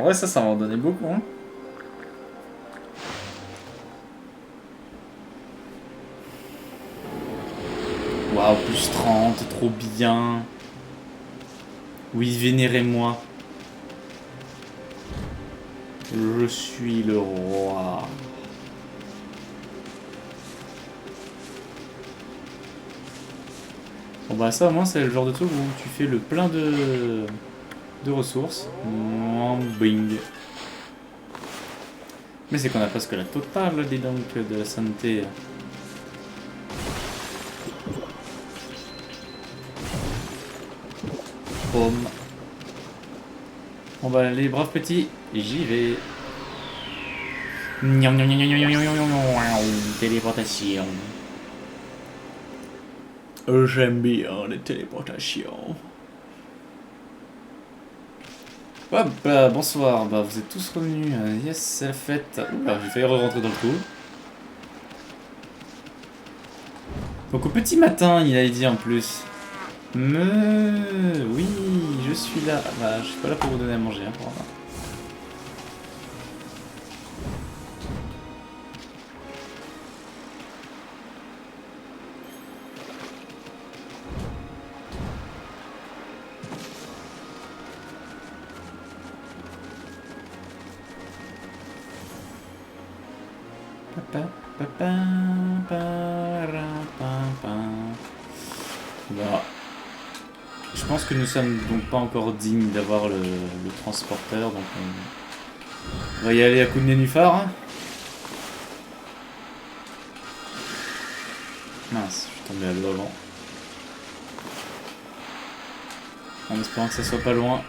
vrai, ça va en donner beaucoup. Hein. Waouh, plus 30, trop bien. Oui, vénérez-moi. Je suis le roi. Bon bah ça au moins c'est le genre de truc où tu fais le plein de ressources. Bing. Mais c'est qu'on a presque la totale, dis donc, de la santé. Pomme. Bon bah les braves petits, j'y vais. Téléportation. J'aime bien les téléportations. Hop, bah, bonsoir, bah vous êtes tous revenus. Yes, c'est la fête. Oula, j'ai failli re-rentrer dans le trou. Donc au petit matin, il a dit en plus. Oui, je suis là. Bah, je suis pas là pour vous donner à manger, hein, pour l'instant. Bah, je pense que nous sommes donc pas encore dignes d'avoir le transporteur, donc on va y aller à coup de nénuphar. Hein. Mince, je suis tombé à l'eau avant. En espérant que ça soit pas loin.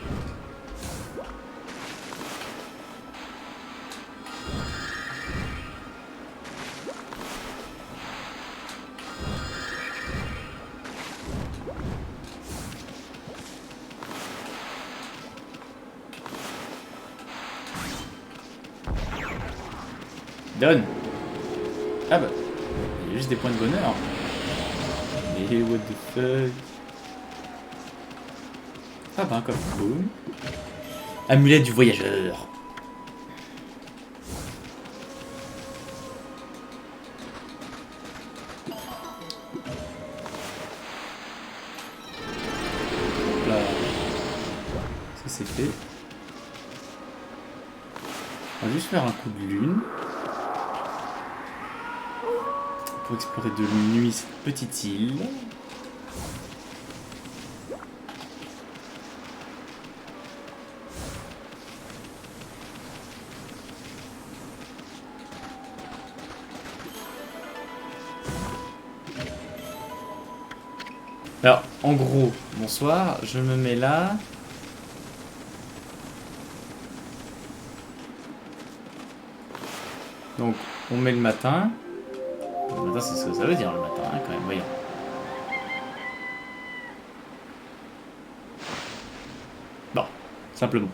Donne. Ah bah, il y a juste des points de bonheur. Et what the fuck. Ah bah un coffre. Boum. Amulette du voyageur. Là. Ça c'est fait. On va juste faire un coup de lune. Pour explorer de nuit cette petite île. Alors, en gros, bonsoir, je me mets là. Donc, on met le matin. Le matin, c'est ce que ça veut dire, le matin, hein, quand même, voyons. Bon, simplement.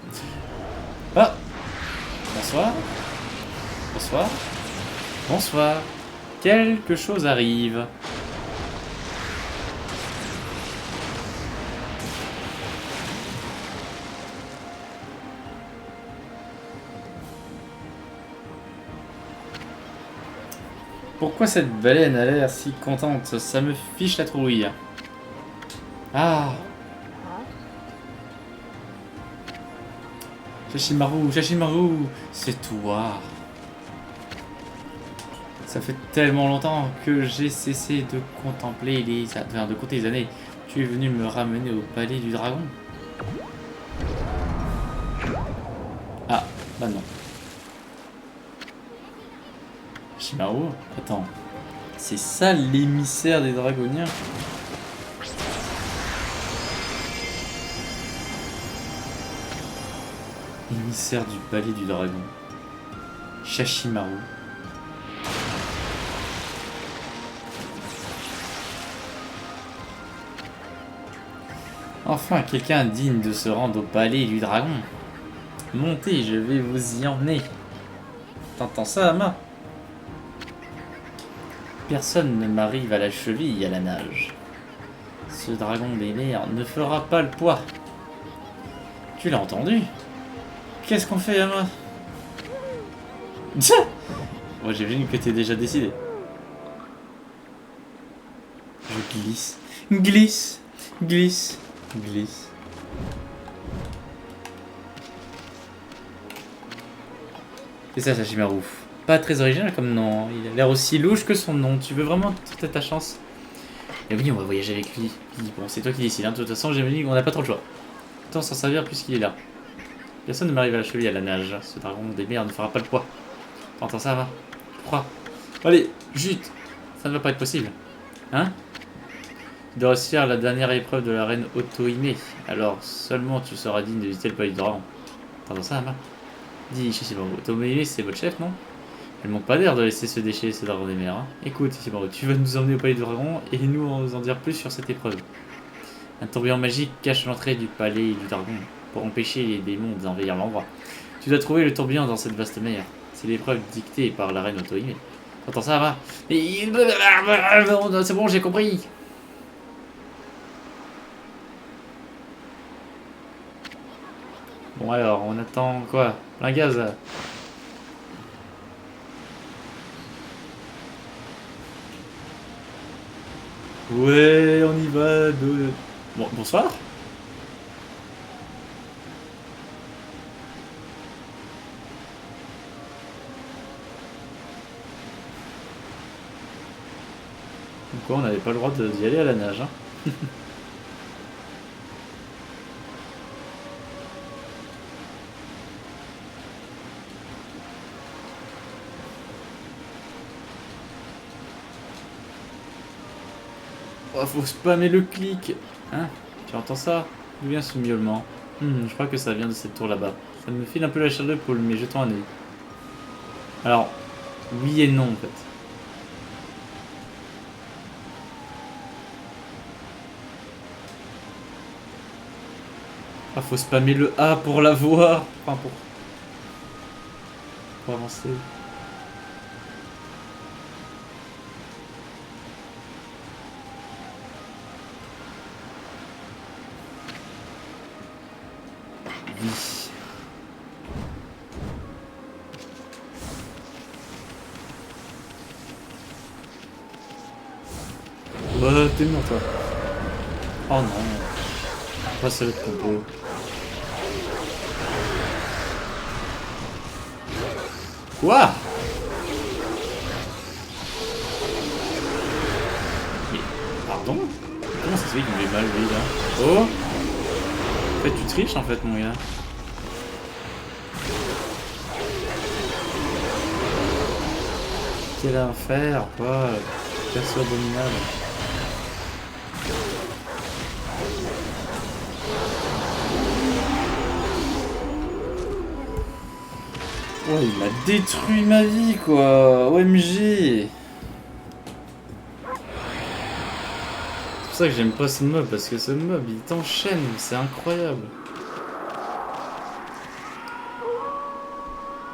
Ah, bonsoir. Bonsoir. Bonsoir. Quelque chose arrive. Pourquoi cette baleine a l'air si contente? Ça me fiche la trouille. Ah. Shashimaru, Shashimaru, c'est toi. Ça fait tellement longtemps que j'ai cessé de contempler de compter les années. Tu es venu me ramener au palais du dragon. Ah, bah non. Shashimaru, attends. C'est ça l'émissaire des dragoniens? Émissaire du palais du dragon. Shashimaru. Enfin, quelqu'un digne de se rendre au palais du dragon. Montez, je vais vous y emmener. T'entends ça, Ama? Personne ne m'arrive à la cheville à la nage. Ce dragon des mers ne fera pas le poids. Tu l'as entendu? Qu'est-ce qu'on fait, Emma? Moi, j'imagine que t'es déjà décidé. Je glisse. Glisse. Glisse. Glisse. C'est ça, Sashimaru. Pas très original comme nom. Il a l'air aussi louche que son nom. Tu veux vraiment tenter ta chance? Et oui, on va voyager avec lui. Bon, c'est toi qui décides. Hein. De toute façon, j'ai dit qu'on n'a pas trop le choix. Autant s'en servir puisqu'il est là. Personne ne m'arrive à la cheville à la nage. Ce dragon des mers ne fera pas le poids. T'entends ça, va? Je crois. Allez, jute. Ça ne va pas être possible. Hein? Tu dois réussir la dernière épreuve de la reine Otohime. Alors seulement tu seras digne de visiter le palais du dragon. T'entends ça, Ama? Dis, Shishimaru, Otohime c'est votre chef, non? Elle manque pas d'air de laisser se déchirer ce dragon des mers. Hein. Écoute, Shishimaru, tu vas nous emmener au palais du dragon et nous en dire plus sur cette épreuve. Un tourbillon magique cache l'entrée du palais du dragon pour empêcher les démons d'envahir l'endroit. Tu dois trouver le tourbillon dans cette vaste mer. C'est l'épreuve dictée par la reine Otohime. T'entends ça, Ama? C'est bon, j'ai compris. Bon alors, on attend quoi? Plein gaz là. Ouais, on y va. Bon, bonsoir. Quoi, on n'avait pas le droit d'y aller à la nage. Hein. Oh, faut spammer le clic. Hein? Tu entends ça? D'où vient ce miaulement? Je crois que ça vient de cette tour là-bas. Ça me file un peu la chair de poule, mais jetons un œil. Alors, oui et non en fait. Ah, faut spammer le A pour la voir. Enfin, pour avancer. Oui. Bah, t'es mort toi. Oh non. Pas ça va être compo. Quoi? Mais, pardon? Comment ça se fait qu'il me fait mal lui là? Oh! En fait, tu triches en fait, mon gars. Quel enfer, quoi. Perso abominable. Ouais, il m'a détruit ma vie, quoi. OMG. C'est pour ça que j'aime pas ce mob, parce que ce mob, il t'enchaîne. C'est incroyable.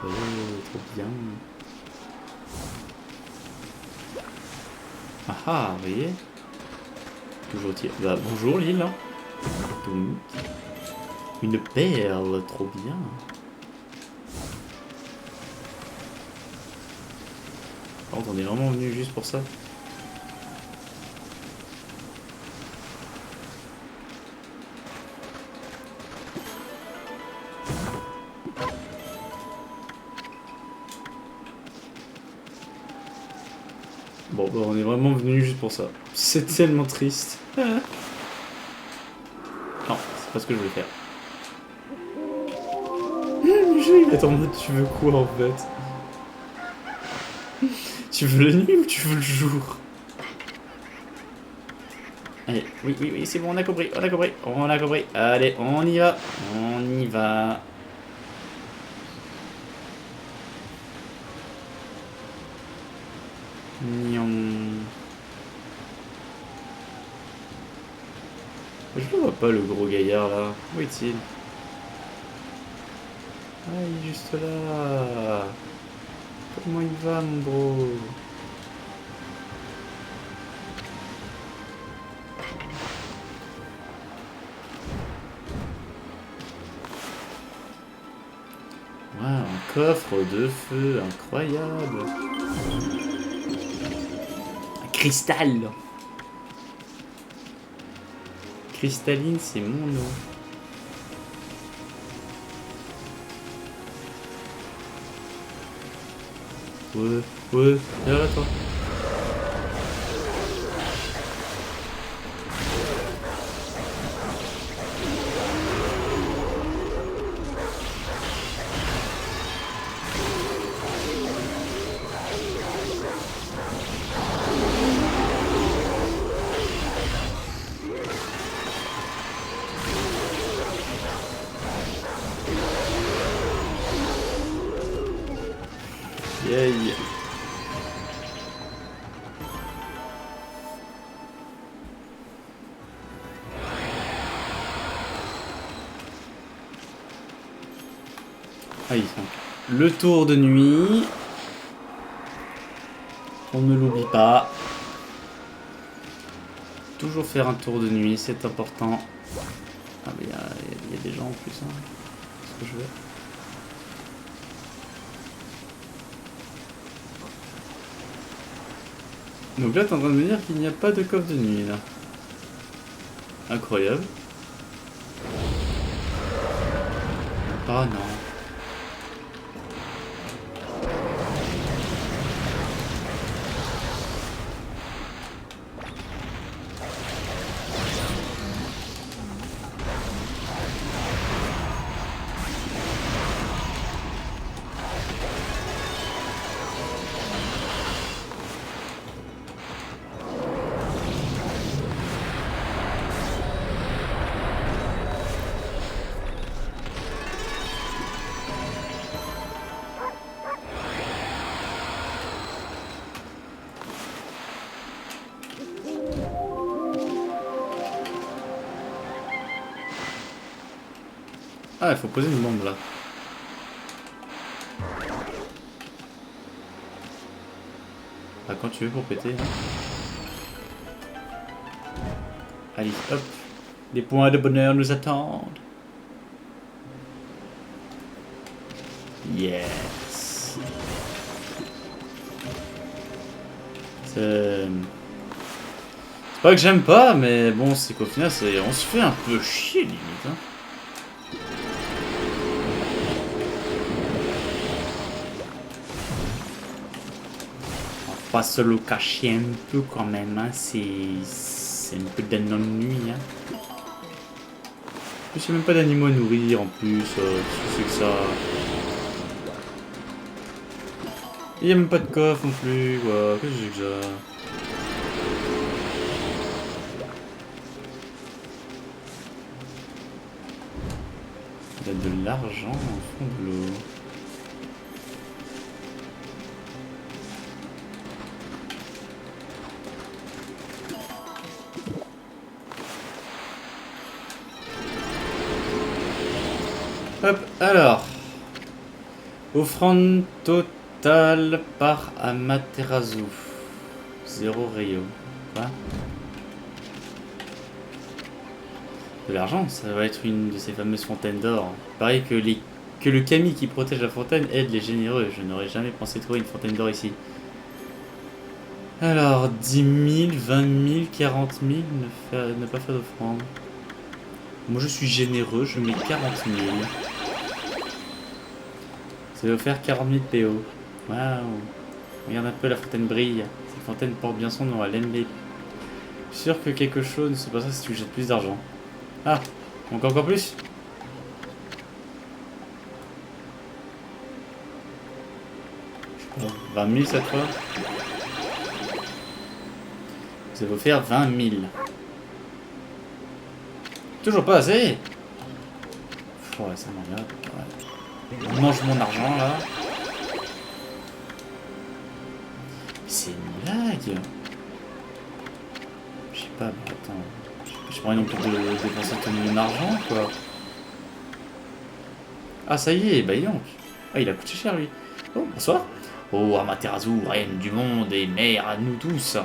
Oh, trop bien. Ah ah, vous voyez? Toujours tir. Bah, bonjour l'île. Hein. Une perle, trop bien. Par contre, on est vraiment venu juste pour ça. Bon, bah, on est vraiment venu juste pour ça. C'est tellement triste. Non, c'est pas ce que je voulais faire. Le jeu, il est en mode tu veux quoi en fait? Tu veux la nuit ou tu veux le jour? Allez, oui, c'est bon, on a compris. Allez, on y va. Je le vois pas le gros gaillard là. Où est-il? Ah, il est juste là. Comment il va, mon gros? coffre de feu, incroyable. Un cristal. Cristalline, c'est mon nom. Ouais, viens là toi. Yay. Ah, ils sont. Le tour de nuit. On ne l'oublie pas. Toujours faire un tour de nuit, c'est important. Ah mais il y a des gens en plus, hein. C'est ce que je veux. Donc là, t'es en train de me dire qu'il n'y a pas de coffre de nuit, là. Incroyable. Oh non. Ah, il faut poser une bombe là. Ah, quand tu veux pour péter. Hein. Allez, hop. Des points de bonheur nous attendent. Yes. C'est pas que j'aime pas, mais bon, c'est qu'au final, on se fait un peu chier limite. Hein. Pas se le cacher un peu quand même, hein. C'est un peu d'un ennui. Hein. Je sais même pas d'animaux à nourrir en plus, qu'est-ce que c'est que ça? Il n'y a même pas de coffre non plus, quoi. Qu'est-ce que c'est que ça? Il y a de l'argent au fond de l'eau. Hop, alors. Offrande totale par Amaterasu. 0 Rio. Quoi? De l'argent, ça va être une de ces fameuses fontaines d'or. Pareil que le kami qui protège la fontaine aide les généreux. Je n'aurais jamais pensé trouver une fontaine d'or ici. Alors, 10 000, 20 000, 40 000, ne pas faire d'offrande. Moi je suis généreux, je mets 40 000. Ça va offert 40 000 PO. Waouh. Regarde un peu, la fontaine brille. Cette fontaine porte bien son nom à l'NB. Je suis sûr que quelque chose ne se passera si tu jettes plus d'argent. Ah, donc encore plus? Je sais pas, 20 000 cette fois? Ça va faire 20 000. Toujours pas assez? Ouais, ça m'emmerde. Ouais. On mange mon argent là. C'est une blague. Je sais pas, mais attends. J'ai pas envie non plus de dépenser tout mon argent quoi. Ah ça y est, bah donc. Ah il a coûté cher lui. Oh bonsoir. Oh Amaterasu, reine du monde et mère à nous tous.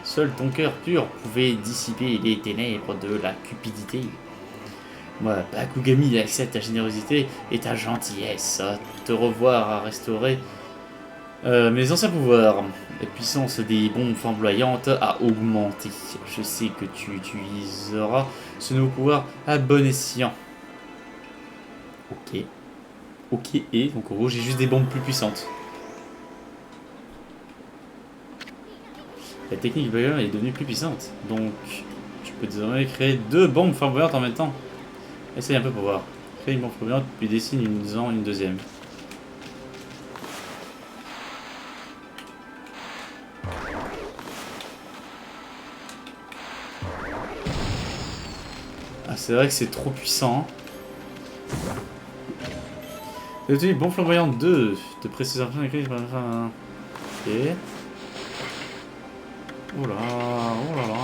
Seul ton cœur pur pouvait dissiper les ténèbres de la cupidité. Moi, Bakugami accepte ta générosité et ta gentillesse. Te revoir à restaurer mes anciens pouvoirs. La puissance des bombes flamboyantes a augmenté. Je sais que tu utiliseras ce nouveau pouvoir à bon escient. Ok. Ok, et donc en gros, j'ai juste des bombes plus puissantes. La technique du est devenue plus puissante. Donc, tu peux désormais créer 2 bombes flamboyantes en même temps. Essaye un peu pour voir. Crée une bombe flamboyante, puis dessine une deuxième. Ah, c'est vrai que c'est trop puissant. J'ai obtenu bombe flamboyante 2. De précises infos écrites par la fin. Ok. Oh là, oh là là.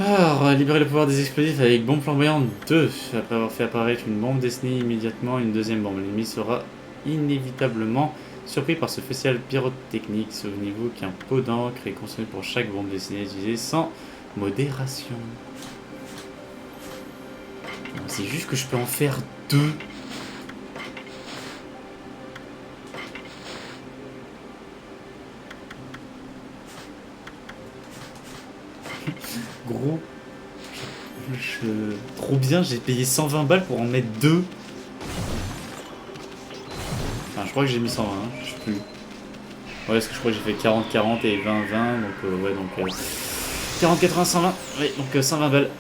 Alors, libérer le pouvoir des explosifs avec bombe flamboyante 2. Après avoir fait apparaître une bombe, dessinez immédiatement une deuxième bombe. L'ennemi sera inévitablement surpris par ce festival pyrotechnique. Souvenez-vous qu'un pot d'encre est consommé pour chaque bombe dessinée utilisée sans modération. C'est juste que je peux en faire 2. Gros. Trop bien, j'ai payé 120 balles pour en mettre 2. Enfin, je crois que j'ai mis 120, hein, je sais plus. Ouais, parce que je crois que j'ai fait 40-40 et 20-20, donc ouais, donc 40-80, 120. Ouais, donc 120 balles.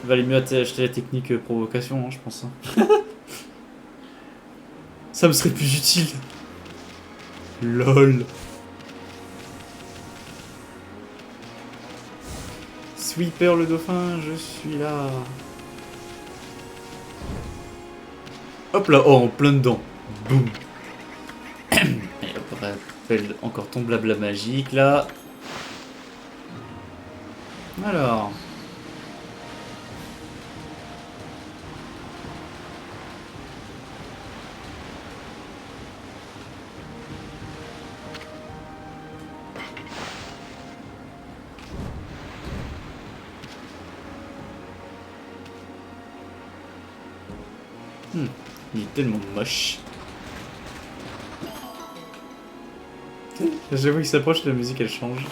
Valait mieux acheter la technique provocation, hein, je pense. Hein. Ça me serait plus utile. LOL. Sweeper le dauphin, je suis là. Hop là, oh, en plein dedans. Boum. Et hop, rappelle encore ton blabla magique là. Alors. Il est tellement moche. J'avoue qu'il s'approche, la musique elle change.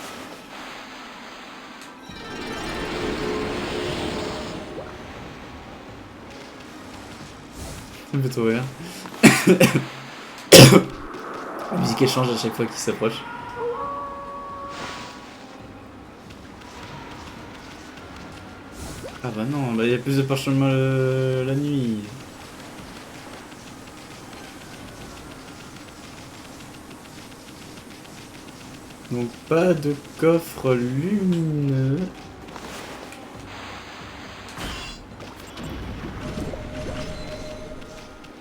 Ça me fait trop rire. La musique elle change à chaque fois qu'il s'approche. Ah bah non, bah il y a plus de parchemins la nuit. Donc pas de coffre lumineux.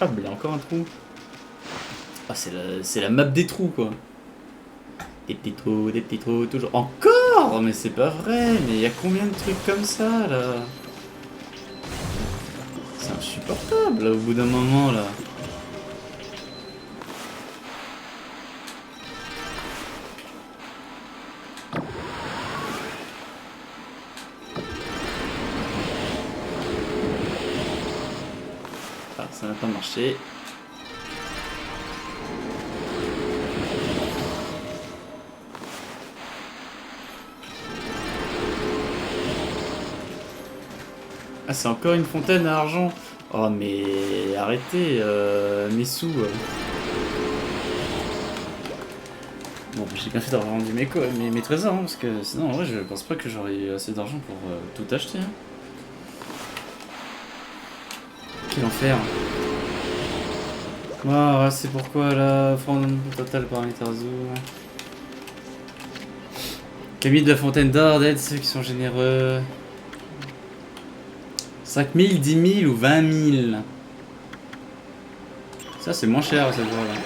Ah bah il y a encore un trou. Ah c'est la map des trous quoi. Des petits trous, toujours. Encore. Mais c'est pas vrai, mais il y a combien de trucs comme ça là? C'est insupportable là, au bout d'un moment là. Ah, ça n'a pas marché. Ah, c'est encore une fontaine à argent. Oh, mais arrêtez, mes sous. Bon, j'ai bien fait d'avoir vendu mes trésors, hein, parce que sinon, en vrai, je pense pas que j'aurais eu assez d'argent pour tout acheter. Hein. Quel enfer. Voilà, c'est pourquoi la fontaine totale par Mitterzo. Camille de la Fontaine d'Or, d'aide ceux qui sont généreux. 5 000, 10 000 ou 20 000. Ça, c'est moins cher cette voie-là.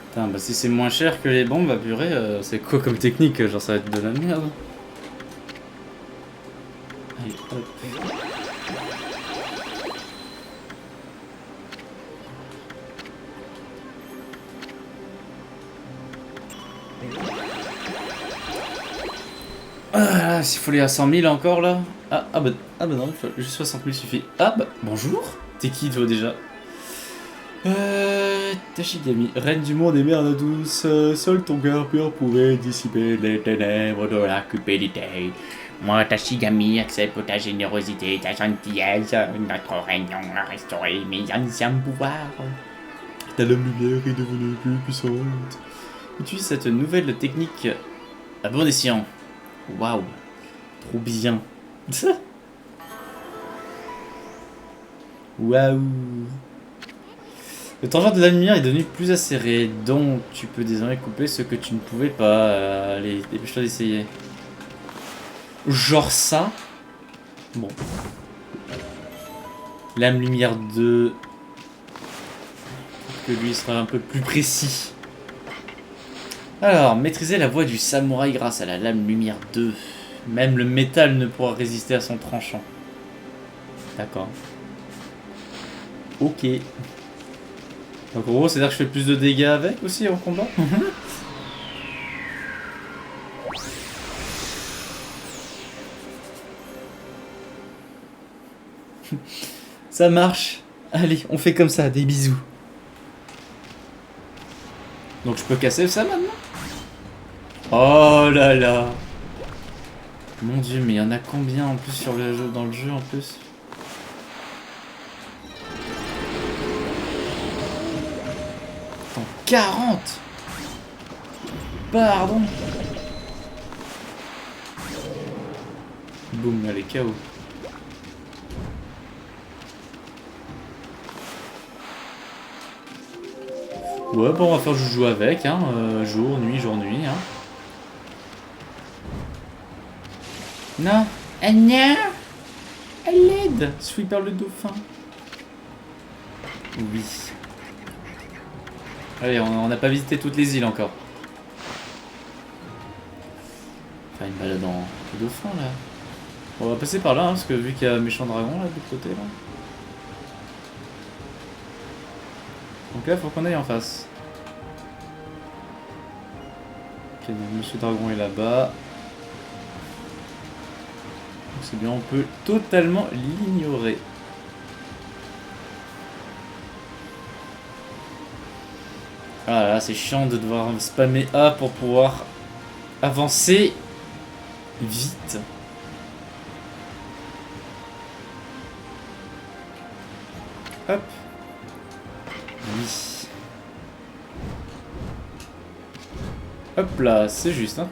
Putain, bah si c'est moins cher que les bombes, bah purée, c'est quoi comme technique? Genre, ça va être de la merde. Allez, hop. Ah, s'il faut aller à 100 000 encore là. Ah bah non, juste 60 000 suffit. Ah bah bonjour. T'es qui toi déjà? Tashigami, reine du monde et mère douce, seul ton cœur pur pourrait dissiper les ténèbres de la cupidité. Moi, Tashigami, accepte ta générosité, ta gentillesse. Notre réunion a restauré mes anciens pouvoirs. Ta lame lumière est devenue plus puissante. Utilise cette nouvelle technique à bon escient. Waouh, trop bien. Waouh. Le tangent de la lumière est devenu plus acéré, donc tu peux désormais couper ce que tu ne pouvais pas. Allez, dépêche-toi d'essayer. Genre ça. Bon. Lame lumière 2. Pour que lui sera un peu plus précis. Alors, maîtriser la voix du samouraï grâce à la lame lumière 2. Même le métal ne pourra résister à son tranchant. D'accord. Ok. Donc en gros, c'est-à-dire que je fais plus de dégâts avec aussi en combat. Ça marche. Allez, on fait comme ça, des bisous. Donc je peux casser ça maintenant? Oh là là. Mon dieu, mais il y en a combien en plus sur le jeu, dans le jeu en plus? Attends, 40. Pardon. Boum, allez, KO. Ouais, bon, on va faire joujou avec, hein. Jour, nuit, hein. Non. Ah non. À l'aide. Sweeper le dauphin. Oui. Allez, on n'a pas visité toutes les îles encore. Faire une balade en dauphin là. On va passer par là, hein, parce que vu qu'il y a un méchant dragon là de l'autre côté là. Donc là, faut qu'on aille en face. Ok, donc Monsieur Dragon est là-bas. C'est bien, on peut totalement l'ignorer. Ah là, c'est chiant de devoir spammer A pour pouvoir avancer vite. Hop. Oui. Hop là, c'est juste, hein.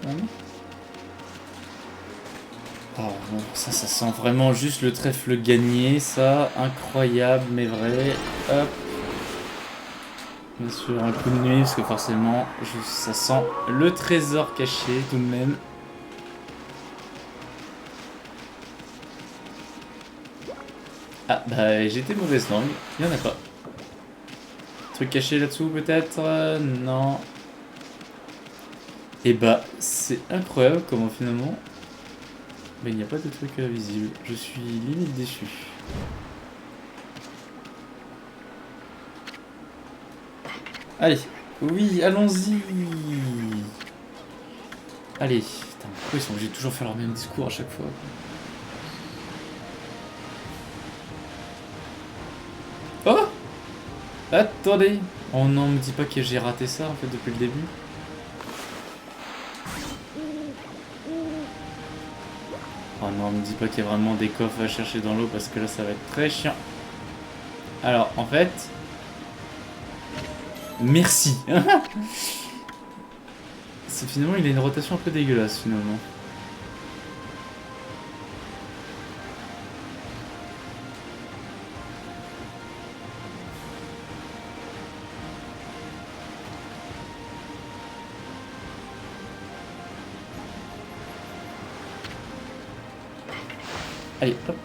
Oh non, ça sent vraiment juste le trèfle gagné, ça. Incroyable, mais vrai. Hop. Bien sûr, un coup de nuit, parce que forcément, ça sent le trésor caché tout de même. Ah, bah, j'étais mauvaise langue. Il n'y en a pas. Truc caché là-dessous, peut-être? Non. Et bah, c'est incroyable comment finalement... Mais il n'y a pas de truc visible. Je suis limite déçu. Allez. Oui, allons-y. Allez. Putain, pourquoi ils sont obligés de toujours faire leur même discours à chaque fois? Oh! Attendez. Oh non, me dis pas que j'ai raté ça en fait depuis le début. Oh non, me dis pas qu'il y a vraiment des coffres à chercher dans l'eau parce que là ça va être très chiant. Alors en fait... Merci. Finalement il a une rotation un peu dégueulasse finalement. Allez, hop.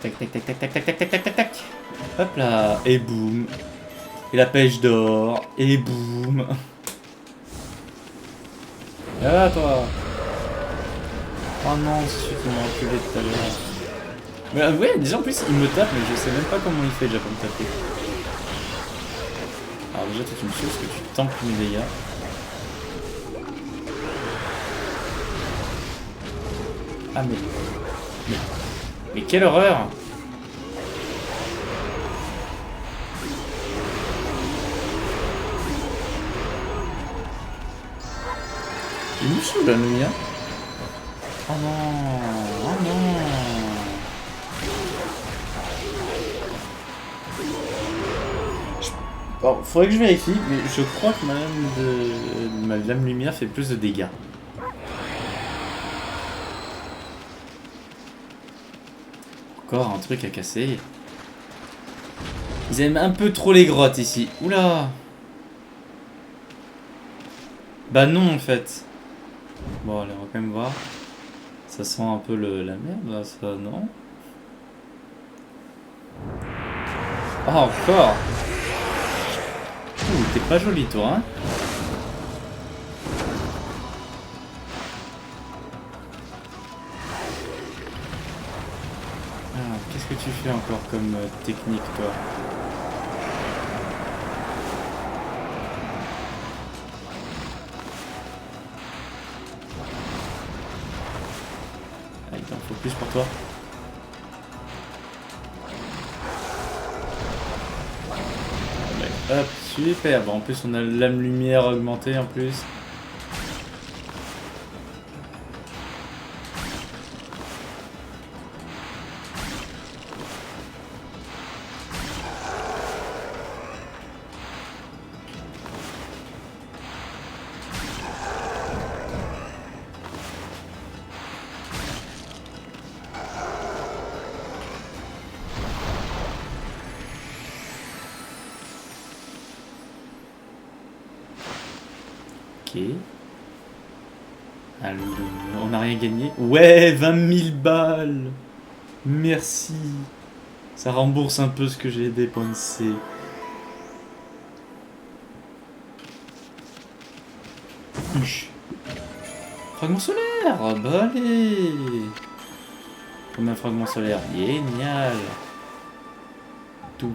Tac, tac, tac, tac, tac, tac, tac, tac, tac, tac, tac. Hop là. Et boum. Et la pêche d'or. Et boum. Ah toi. Oh non, c'est celui qui m'a enculé tout à l'heure. Mais ouais, déjà en plus il me tape, mais je sais même pas comment il fait déjà pour me taper. Alors déjà toute une chose que tu tampes mes dégâts. Ah mais quelle horreur! Il me saoule la nuit, hein. Oh non! Oh non! Alors, faudrait que je vérifie, mais je crois que ma lame lumière fait plus de dégâts. Encore un truc à casser. Ils aiment un peu trop les grottes ici. Oula! Bah non en fait. Bon allez, on va quand même voir. Ça sent un peu la merde là, ça non? Ah encore! Ouh, t'es pas joli toi, hein? Ah, qu'est-ce que tu fais encore comme technique toi? Ah, il t'en faut plus pour toi. Hop, super. Bon, en plus, on a l'âme lumière augmentée en plus. Ok. Alors, on n'a rien gagné. Ouais, 20 000 balles. Merci. Ça rembourse un peu ce que j'ai dépensé. Fragment solaire. Bah allez. Combien de fragments solaires? Génial. Tout.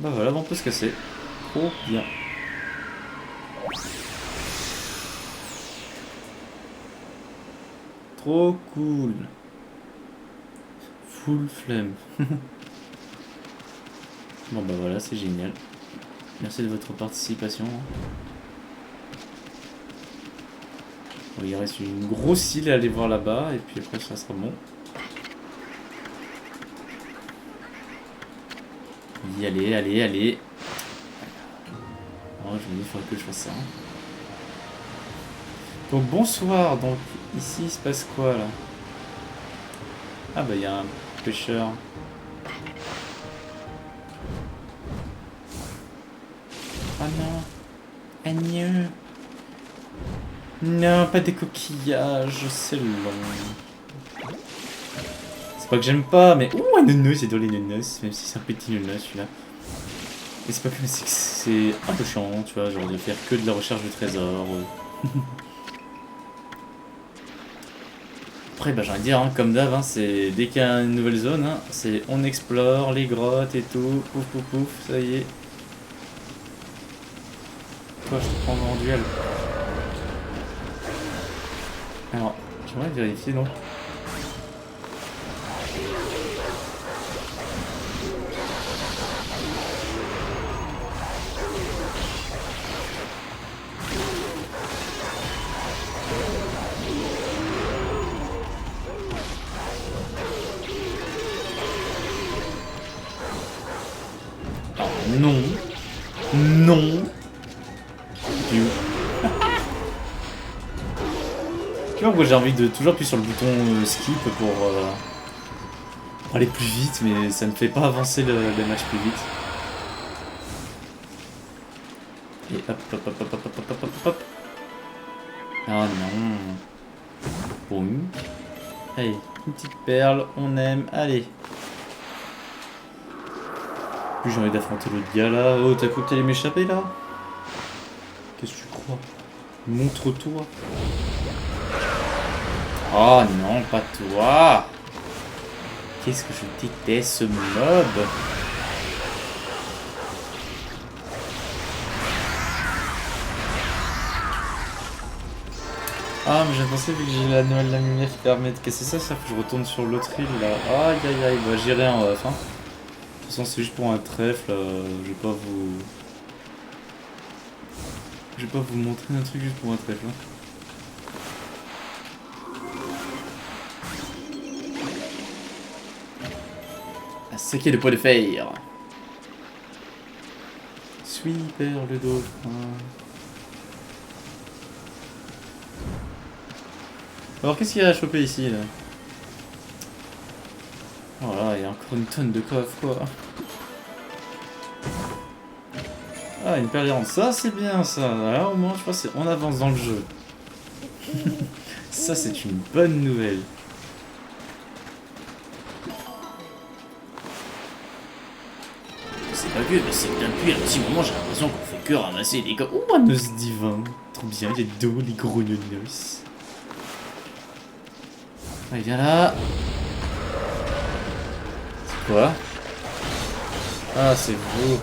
Bah voilà, on peut se casser. Trop bien. Trop cool. Full flemme. Bon bah voilà, c'est génial. Merci de votre participation. Bon, il reste une grosse île à aller voir là-bas et puis après ça sera bon. Allez. Oh, je me dis, il faudrait que je fasse ça. Donc bonsoir, donc ici il se passe quoi là? Ah bah il y a un pêcheur. Oh non. Agneau. Non, pas des coquillages, c'est long. C'est pas que j'aime pas, mais... Ouh, un nounou, c'est dans les nounous, même si c'est un petit nounou celui-là. Et c'est pas que c'est un peu chiant, tu vois, genre de faire que de la recherche de trésors. Après, bah j'ai envie de dire, hein, comme d'hab, hein, c'est dès qu'il y a une nouvelle zone, hein, c'est on explore les grottes et tout, pouf, ça y est. Toi, je te prends en duel. Alors, j'aimerais vérifier, non? Non. Non. Tu vois pourquoi j'ai envie de toujours appuyer sur le bouton skip pour aller plus vite, mais ça ne fait pas avancer le match plus vite. Et hop. Ah non. Boum. Allez, une petite perle, on aime, allez. Plus j'ai envie d'affronter l'autre gars là. Oh, t'as cru que t'allais m'échapper là? Qu'est-ce que tu crois? Montre-toi. Oh non, pas toi. Qu'est-ce que je déteste ce mob. Ah mais j'ai pensé vu que j'ai l'annuel de la lumière qui permet de casser ça, ça faut que je retourne sur l'autre île là. Aïe aïe aïe, bah j'irai en off hein. De toute façon c'est juste pour un trèfle, je vais pas vous... Je vais pas vous montrer un truc juste pour un trèfle hein. À saquer le pot de fer. Sweeper le dauphin. Alors qu'est-ce qu'il y a à choper ici là? Voilà, il y a encore une tonne de coffres quoi. Ah, une période, ça c'est bien ça. Là au moins je pense on avance dans le jeu. Ça c'est une bonne nouvelle. C'est pas que, mais c'est que depuis un petit moment, j'ai l'impression qu'on fait que ramasser des coffres. Oh un os divin. Trop bien, il y a d'eau, les gros nonos. Allez viens là. C'est quoi? Ah c'est beau.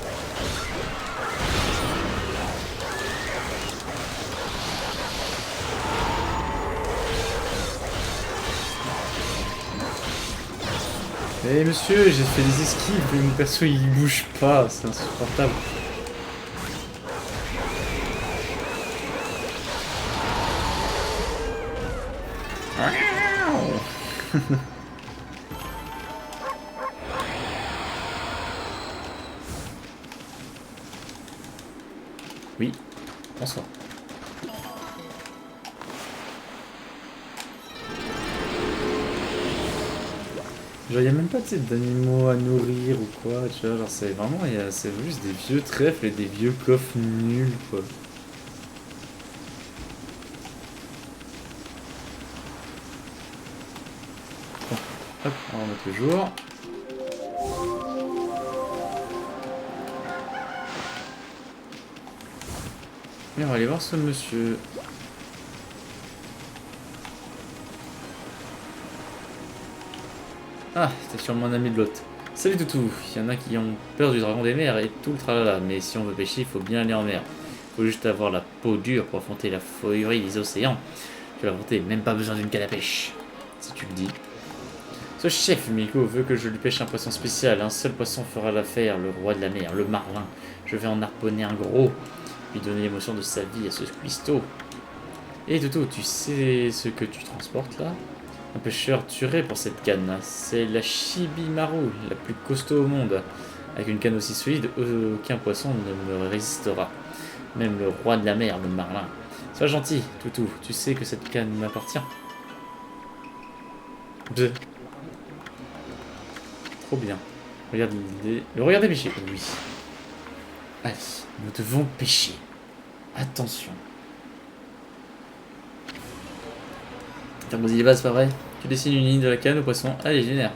Eh monsieur, j'ai fait des esquives, mais mon perso il bouge pas, c'est insupportable. Oui, bonsoir. Genre y'a même pas d'animaux à nourrir ou quoi, tu vois, genre c'est vraiment, c'est juste des vieux trèfles et des vieux coffres nuls quoi. Bon, hop, on va remettre le jour. Et on va aller voir ce monsieur. Ah, t'es sûrement un ami de l'autre. Salut toutou, il y en a qui ont peur du dragon des mers et tout le tralala, mais si on veut pêcher, il faut bien aller en mer. Faut juste avoir la peau dure pour affronter la furie des océans. Tu vas l'affronter, même pas besoin d'une canne à pêche. Si tu le dis. Ce chef Miko veut que je lui pêche un poisson spécial. Un seul poisson fera l'affaire, le roi de la mer, le marlin. Je vais en harponner un gros, puis donner l'émotion de sa vie à ce cuistot. Et toutou, tu sais ce que tu transportes là? Un pêcheur tuerait pour cette canne. C'est la Shibimaru, la plus costaud au monde. Avec une canne aussi solide, aucun poisson ne me résistera. Même le roi de la mer, le marlin. Sois gentil, toutou, tu sais que cette canne m'appartient. Deux. Trop bien. Regardez pêcher. Oui. Allez, nous devons pêcher. Attention. T'as posé les bases, pas vrai? Tu dessines une ligne de la canne au poisson. Allez, génère.